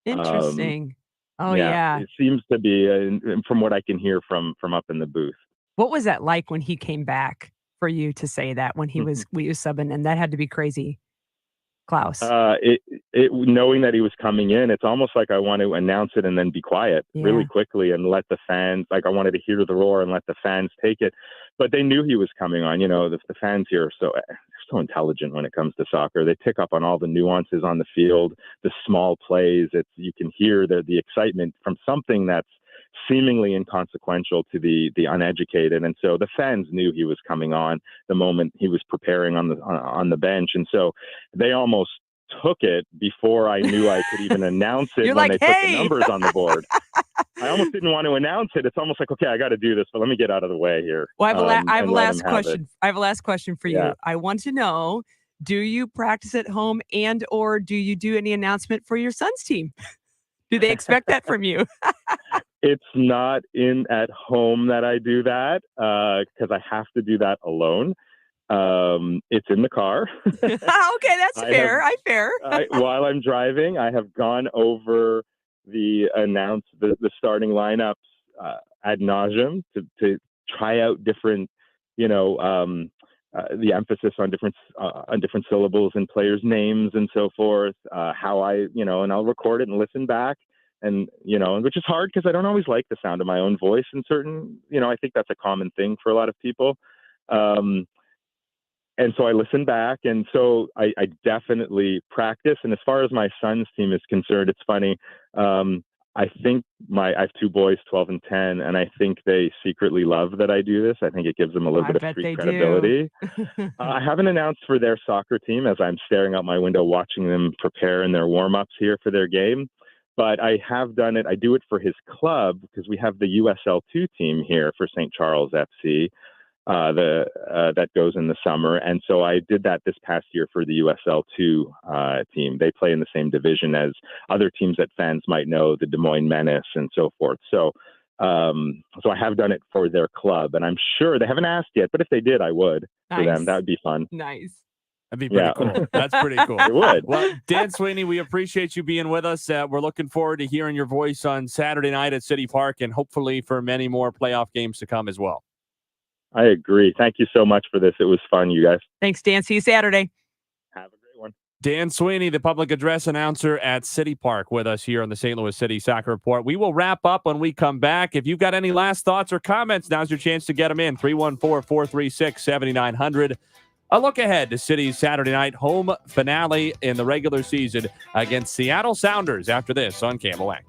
Interesting. Oh, yeah. It seems to be, from what I can hear from up in the booth. What was that like when he came back for you to say that when he was subbing? And that had to be crazy, Klaus. Knowing that he was coming in, it's almost like I want to announce it and then be quiet really quickly and let the fans, like I wanted to hear the roar and let the fans take it. But they knew he was coming on. You know, the fans here are so intelligent when it comes to soccer. They pick up on all the nuances on the field, the small plays. You can hear the excitement from something that's seemingly inconsequential to the uneducated. And so the fans knew he was coming on the moment he was preparing on the bench. And so they almost took it before I knew I could even announce it. You're when like, they hey! put the numbers on the board. I almost didn't want to announce it. It's almost like, okay, I got to do this, but let me get out of the way here. Well, I have a last question. I have a last question for you. Yeah. I want to know, do you practice at home or do you do any announcement for your son's team? Do they expect that from you? It's not at home that I do that because I have to do that alone. It's in the car. Okay, that's fair. While I'm driving, I have gone over the starting lineups ad nauseum to try out different, the emphasis on different syllables and players' names and so forth. And I'll record it and listen back. And, which is hard because I don't always like the sound of my own voice in certain, I think that's a common thing for a lot of people. And so I listen back. And so I definitely practice. And as far as my son's team is concerned, it's funny. I think I have two boys, 12 and 10, and I think they secretly love that I do this. I think it gives them a little bit of street credibility. I haven't announced for their soccer team as I'm staring out my window watching them prepare in their warm-ups here for their game. But I have done it. I do it for his club because we have the USL2 team here for St. Charles FC that goes in the summer. And so I did that this past year for the USL2 team. They play in the same division as other teams that fans might know, the Des Moines Menace and so forth. So I have done it for their club. And I'm sure they haven't asked yet, but if they did, I would for them. That would be fun. Nice. That'd be pretty cool. That's pretty cool. It would. Well, Dan Sweeney, we appreciate you being with us. We're looking forward to hearing your voice on Saturday night at City Park and hopefully for many more playoff games to come as well. I agree. Thank you so much for this. It was fun, you guys. Thanks, Dan. See you Saturday. Have a great one. Dan Sweeney, the public address announcer at City Park, with us here on the St. Louis City Soccer Report. We will wrap up when we come back. If you've got any last thoughts or comments, now's your chance to get them in. 314-436-7900. A look ahead to City's Saturday night home finale in the regular season against Seattle Sounders after this on KMOX.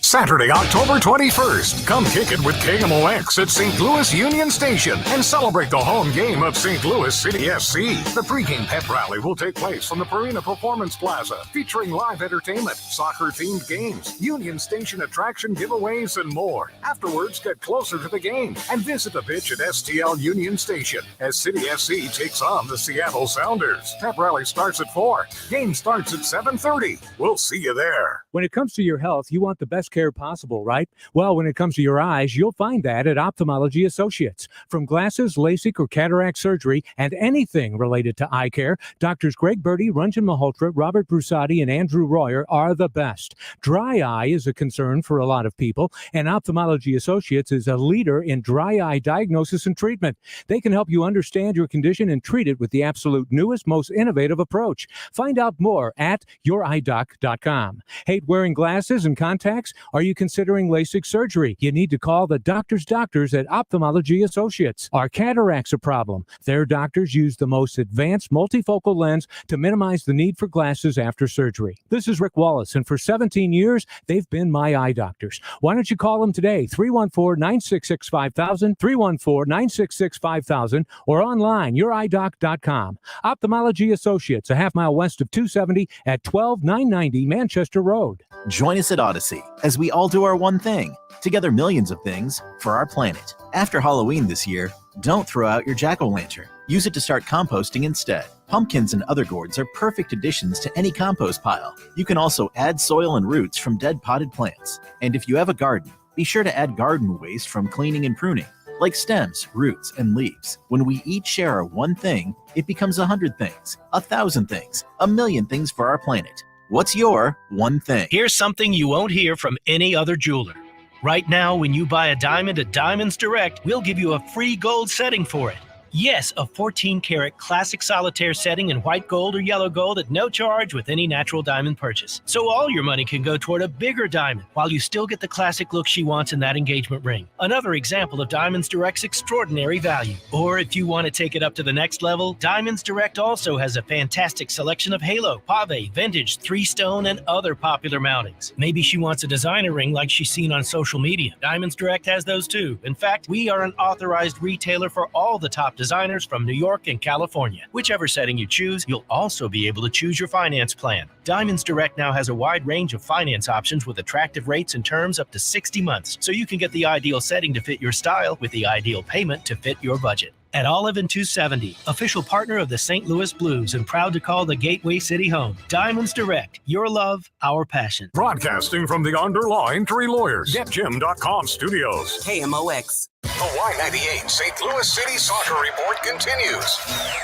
Saturday, October 21st. Come kick it with KMOX at St. Louis Union Station and celebrate the home game of St. Louis City SC. The pregame pep rally will take place on the Purina Performance Plaza, featuring live entertainment, soccer-themed games, Union Station attraction giveaways, and more. Afterwards, get closer to the game and visit the pitch at STL Union Station as City SC takes on the Seattle Sounders. Pep rally starts at 4. Game starts at 7:30. We'll see you there. When it comes to your health, you want the best care possible, right? Well, when it comes to your eyes, you'll find that at Ophthalmology Associates. From glasses, LASIK, or cataract surgery, and anything related to eye care, Doctors Greg Birdie, Ranjan Malhotra, Robert Brusati, and Andrew Royer are the best. Dry eye is a concern for a lot of people, and Ophthalmology Associates is a leader in dry eye diagnosis and treatment. They can help you understand your condition and treat it with the absolute newest, most innovative approach. Find out more at youridoc.com. Hate wearing glasses and contacts? Are you considering LASIK surgery? You need to call the doctors at Ophthalmology Associates. Are cataracts a problem? Their doctors use the most advanced multifocal lens to minimize the need for glasses after surgery. This is Rick Wallace, and for 17 years, they've been my eye doctors. Why don't you call them today? 314-966-5000, 314-966-5000, or online, youridoc.com. Ophthalmology Associates, a half mile west of 270 at 12990 Manchester Road. Join us at Odyssey as we all do our one thing, together millions of things for our planet. After Halloween this year, don't throw out your jack-o'-lantern. Use it to start composting instead. Pumpkins and other gourds are perfect additions to any compost pile. You can also add soil and roots from dead potted plants. And if you have a garden, be sure to add garden waste from cleaning and pruning. like stems, roots, and leaves. When we each share our one thing, it becomes 100 things, 1,000 things, 1,000,000 things for our planet. What's your one thing? Here's something you won't hear from any other jeweler. Right now, when you buy a diamond at Diamonds Direct, we'll give you a free gold setting for it. Yes, a 14-karat classic solitaire setting in white gold or yellow gold at no charge with any natural diamond purchase. So all your money can go toward a bigger diamond while you still get the classic look she wants in that engagement ring. Another example of Diamonds Direct's extraordinary value. Or if you want to take it up to the next level, Diamonds Direct also has a fantastic selection of halo, pave, vintage, 3-stone, and other popular mountings. Maybe she wants a designer ring like she's seen on social media. Diamonds Direct has those too. In fact, we are an authorized retailer for all the top designers from New York and California. Whichever setting you choose, you'll also be able to choose your finance plan. Diamonds Direct now has a wide range of finance options with attractive rates and terms up to 60 months, so you can get the ideal setting to fit your style with the ideal payment to fit your budget. At Olive and 270, official partner of the St. Louis Blues and proud to call the Gateway City home. Diamonds Direct, your love, our passion. Broadcasting from the Underline Three Lawyers, GetJim.com studios. KMOX. The Y98 St. Louis City Soccer Report continues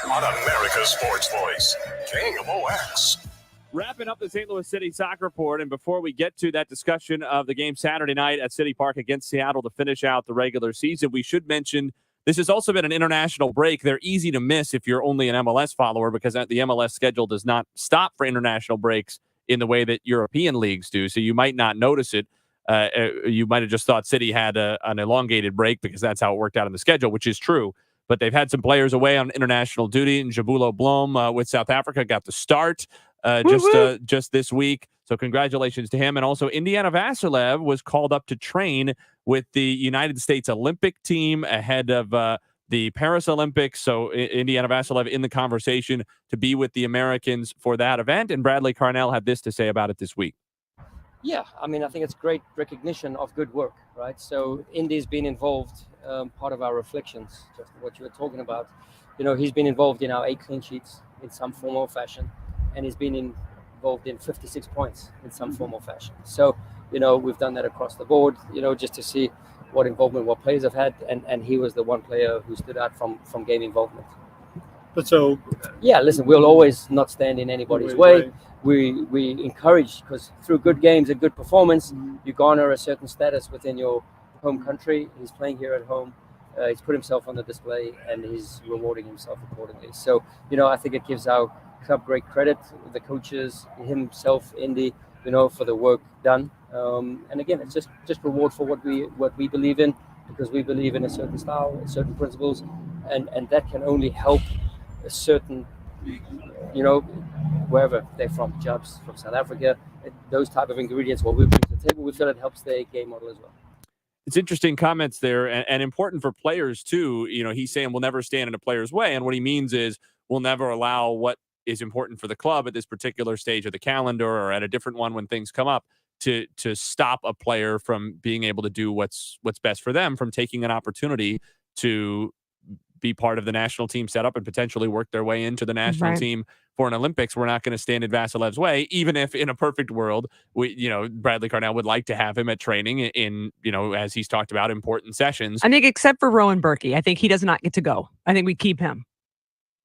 on America's Sports Voice, KMOX. Wrapping up the St. Louis City Soccer Report, and before we get to that discussion of the game Saturday night at City Park against Seattle to finish out the regular season, we should mention this has also been an international break. They're easy to miss if you're only an MLS follower because the MLS schedule does not stop for international breaks in the way that European leagues do. So you might not notice it. You might have just thought City had an elongated break because that's how it worked out in the schedule, which is true. But they've had some players away on international duty, and Jabulo Blom with South Africa got the start just this week. So congratulations to him. And also Indiana Vassilev was called up to train with the United States Olympic team ahead of the Paris Olympics. So Indiana Vassilev in the conversation to be with the Americans for that event. And Bradley Carnell had this to say about it this week. Yeah, I mean, I think it's great recognition of good work, right? So Indy's been involved, part of our reflections, just what you were talking about. You know, he's been involved in our 8 clean sheets in some form or fashion, and he's been involved in 56 points in some form or fashion. So, you know, we've done that across the board, you know, just to see what involvement, what players have had, and he was the one player who stood out from game involvement. But so, yeah, listen, we'll always not stand in anybody's way. We encourage, because through good games and good performance, you garner a certain status within your home country. He's playing here at home. He's put himself on the display, and he's rewarding himself accordingly. So, you know, I think it gives our club great credit, the coaches, himself, Indy, you know, for the work done. And again, it's just reward for what we believe in, because we believe in a certain style, certain principles, and that can only help a certain, you know, wherever they're from, Jobs from South Africa, those type of ingredients, what we bring to the table, we feel it helps their game model as well. It's interesting comments there, and important for players too. You know, he's saying we'll never stand in a player's way, and what he means is we'll never allow what is important for the club at this particular stage of the calendar or at a different one when things come up to stop a player from being able to do what's best for them, from taking an opportunity to be part of the national team setup and potentially work their way into the national team for an Olympics. We're not going to stand in Vassilev's way, even if in a perfect world, Bradley Carnell would like to have him at training in, as he's talked about, important sessions. I think except for Rowan Berkey, I think he does not get to go. I think we keep him.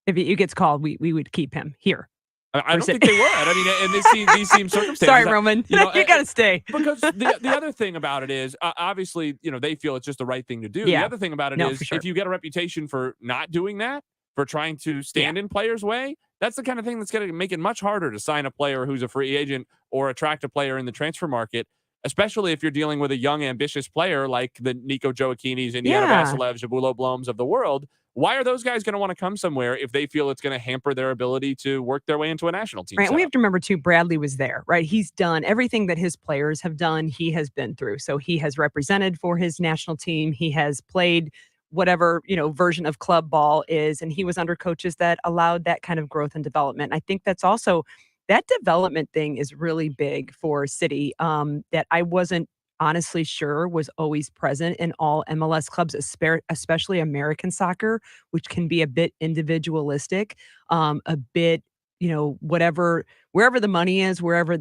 If he gets called, we would keep him here. I don't think they would. I mean, in these seem circumstances. Sorry, Roman. You got to stay. Because the other thing about it is, obviously, they feel it's just the right thing to do. Yeah. The other thing about it is, if you get a reputation for not doing that, for trying to stand in players' way, that's the kind of thing that's going to make it much harder to sign a player who's a free agent or attract a player in the transfer market, especially if you're dealing with a young, ambitious player like the Nico Joaquinis, Indiana Vassilevs, Jabulo Bloms of the world. Why are those guys going to want to come somewhere if they feel it's going to hamper their ability to work their way into a national team? Right. And we have to remember, too, Bradley was there, right? He's done everything that his players have done. He has been through. So he has represented for his national team. He has played whatever, version of club ball is. And he was under coaches that allowed that kind of growth and development. I think that's also, that development thing is really big for City, that I wasn't honestly sure was always present in all MLS clubs, especially American soccer, which can be a bit individualistic, a bit wherever the money is, wherever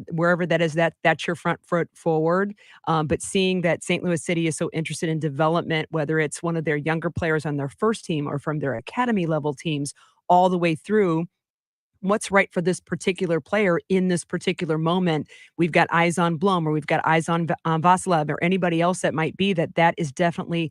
that is, that's your front foot forward. But seeing that St. Louis City is so interested in development, whether it's one of their younger players on their first team or from their academy level teams, all the way through what's right for this particular player in this particular moment. We've got eyes on Blum, or we've got eyes on Vasilev, or anybody else that might be. That is definitely,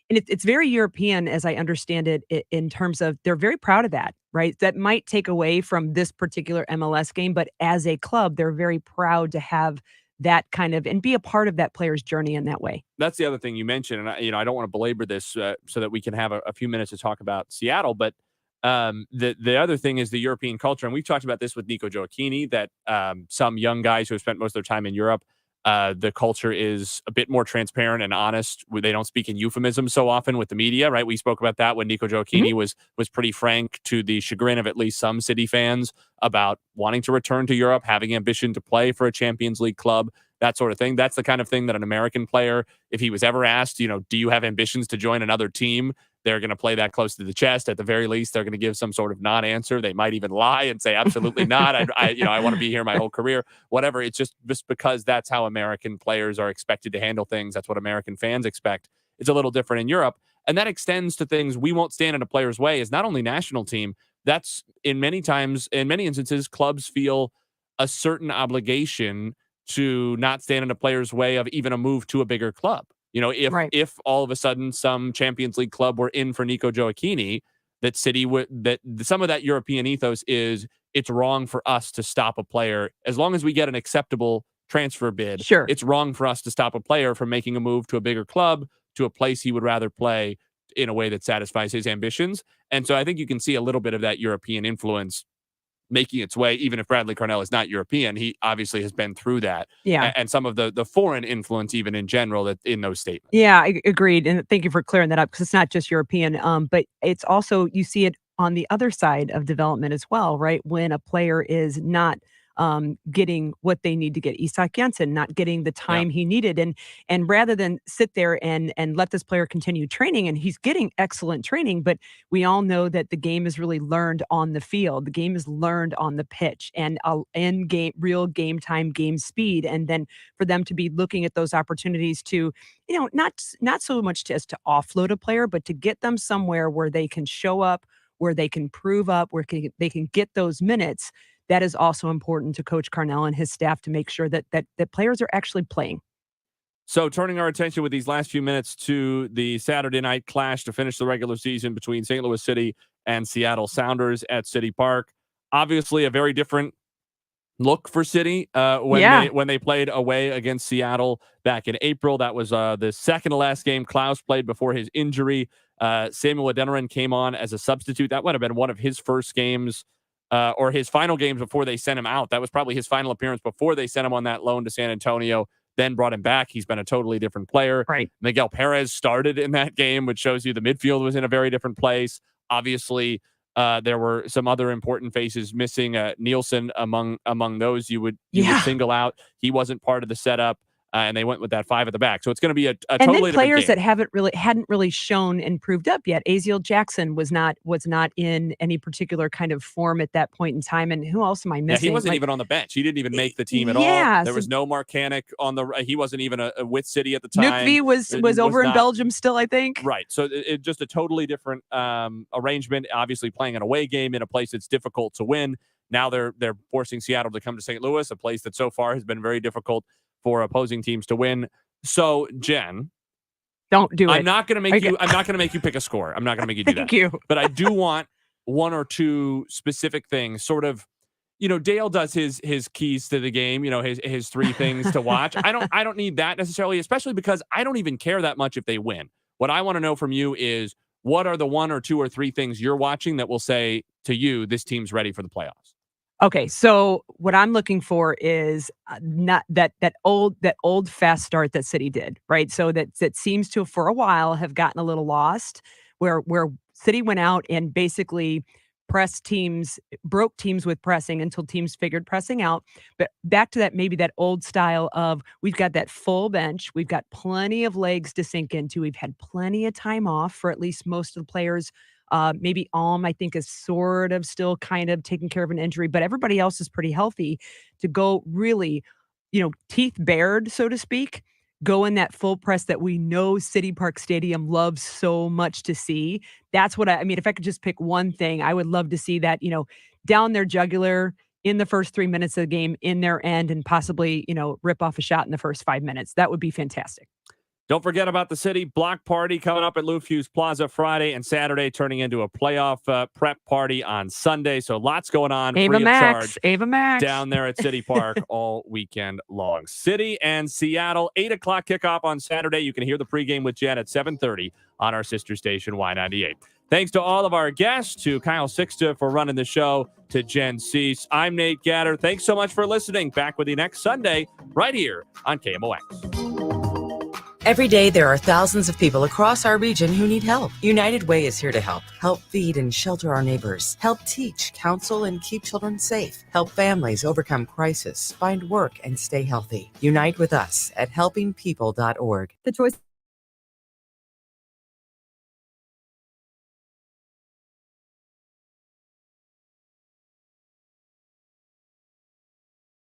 and it's very European, as I understand it, in terms of they're very proud of that, right? That might take away from this particular MLS game, but as a club, they're very proud to have that kind of and be a part of that player's journey in that way. That's the other thing you mentioned, and I don't want to belabor this so that we can have a few minutes to talk about Seattle, but the other thing is the European culture, and we've talked about this with Nico Gioacchini, that some young guys who have spent most of their time in Europe, the culture is a bit more transparent and honest. They don't speak in euphemism so often with the media, right? We spoke about that when Nico Gioacchini was pretty frank, to the chagrin of at least some City fans, about wanting to return to Europe, having ambition to play for a Champions League club, that sort of thing. That's the kind of thing that an American player, if he was ever asked, do you have ambitions to join another team? They're going to play that close to the chest. At the very least, they're going to give some sort of non-answer. They might even lie and say, absolutely not. I want to be here my whole career, whatever. It's just because that's how American players are expected to handle things. That's what American fans expect. It's a little different in Europe. And that extends to things we won't stand in a player's way is not only national team. That's in many instances, clubs feel a certain obligation to not stand in a player's way of even a move to a bigger club. If all of a sudden some Champions League club were in for Nico Gioacchini, that City that some of that European ethos is, it's wrong for us to stop a player as long as we get an acceptable transfer bid. Sure, it's wrong for us to stop a player from making a move to a bigger club, to a place he would rather play in a way that satisfies his ambitions. And so I think you can see a little bit of that European influence making its way, even if Bradley Carnell is not European. He obviously has been through that. Yeah. And some of the foreign influence, even in general, that in those statements. Yeah, I agreed. And thank you for clearing that up, because it's not just European, but it's also, you see it on the other side of development as well, right? When a player is not getting what they need to get. Isak Jensen not getting the time he needed. And rather than sit there and let this player continue training, and he's getting excellent training, but we all know that the game is really learned on the field. The game is learned on the pitch and in game, real game time, game speed. And then for them to be looking at those opportunities to, not so much as to offload a player, but to get them somewhere where they can show up, where they can prove up, where they can get those minutes. That is also important to Coach Carnell and his staff, to make sure that players are actually playing. So turning our attention with these last few minutes to the Saturday night clash to finish the regular season between St. Louis City and Seattle Sounders at City Park. Obviously a very different look for City when they played away against Seattle back in April. That was the second to last game Klaus played before his injury. Samuel Adeniran came on as a substitute. That would have been one of his first games or his final games before they sent him out. That was probably his final appearance before they sent him on that loan to San Antonio, then brought him back. He's been a totally different player. Right. Miguel Perez started in that game, which shows you the midfield was in a very different place. Obviously, there were some other important faces missing. Nielsen among those you would single out. He wasn't part of the setup. And they went with that 5 at the back. So it's going to be a totally different game. And then players that hadn't really shown and proved up yet. Aziel Jackson was not in any particular kind of form at that point in time. And who else am I missing? Yeah, he wasn't even on the bench. He didn't even make the team at all. There was no Mark Kanik on the. He wasn't even with City at the time. Nukvi was over in Belgium still, I think. Right. So it just a totally different arrangement. Obviously, playing an away game in a place that's difficult to win. Now they're forcing Seattle to come to St. Louis, a place that so far has been very difficult for opposing teams to win. So, Jen, don't do it. I'm not going to make you. I'm not going to make you pick a score. I'm not going to make you do that. Thank you. But I do want one or two specific things. Sort of, Dale does his keys to the game. His 3 things to watch. I don't need that necessarily, especially because I don't even care that much if they win. What I want to know from you is, what are the 1 or 2 or 3 things you're watching that will say to you this team's ready for the playoffs? Okay, so what I'm looking for is not that old fast start that City did, right? So that seems to, for a while, have gotten a little lost, where City went out and basically broke teams with pressing until teams figured pressing out. But back to that, maybe that old style of, we've got that full bench, we've got plenty of legs to sink into, we've had plenty of time off for at least most of the players Maybe I think, is sort of still kind of taking care of an injury, but everybody else is pretty healthy to go really, teeth bared, so to speak, go in that full press that we know City Park Stadium loves so much to see. That's what I mean, if I could just pick one thing, I would love to see that, down their jugular in the first 3 minutes of the game, in their end, and possibly, rip off a shot in the first 5 minutes. That would be fantastic. Don't forget about the City Block Party coming up at Lou Fuse Plaza Friday and Saturday, turning into a playoff prep party on Sunday. So lots going on. Ava Max down there at City Park all weekend long. City and Seattle, 8 o'clock kickoff on Saturday. You can hear the pregame with Jen at 7:30 on our sister station, Y98. Thanks to all of our guests, to Kyle Sixta for running the show, to Jen Cease. I'm Nate Gatter. Thanks so much for listening. Back with you next Sunday right here on KMOX. Every day, there are thousands of people across our region who need help. United Way is here to help. Help feed and shelter our neighbors. Help teach, counsel, and keep children safe. Help families overcome crisis, find work, and stay healthy. Unite with us at helpingpeople.org. The choice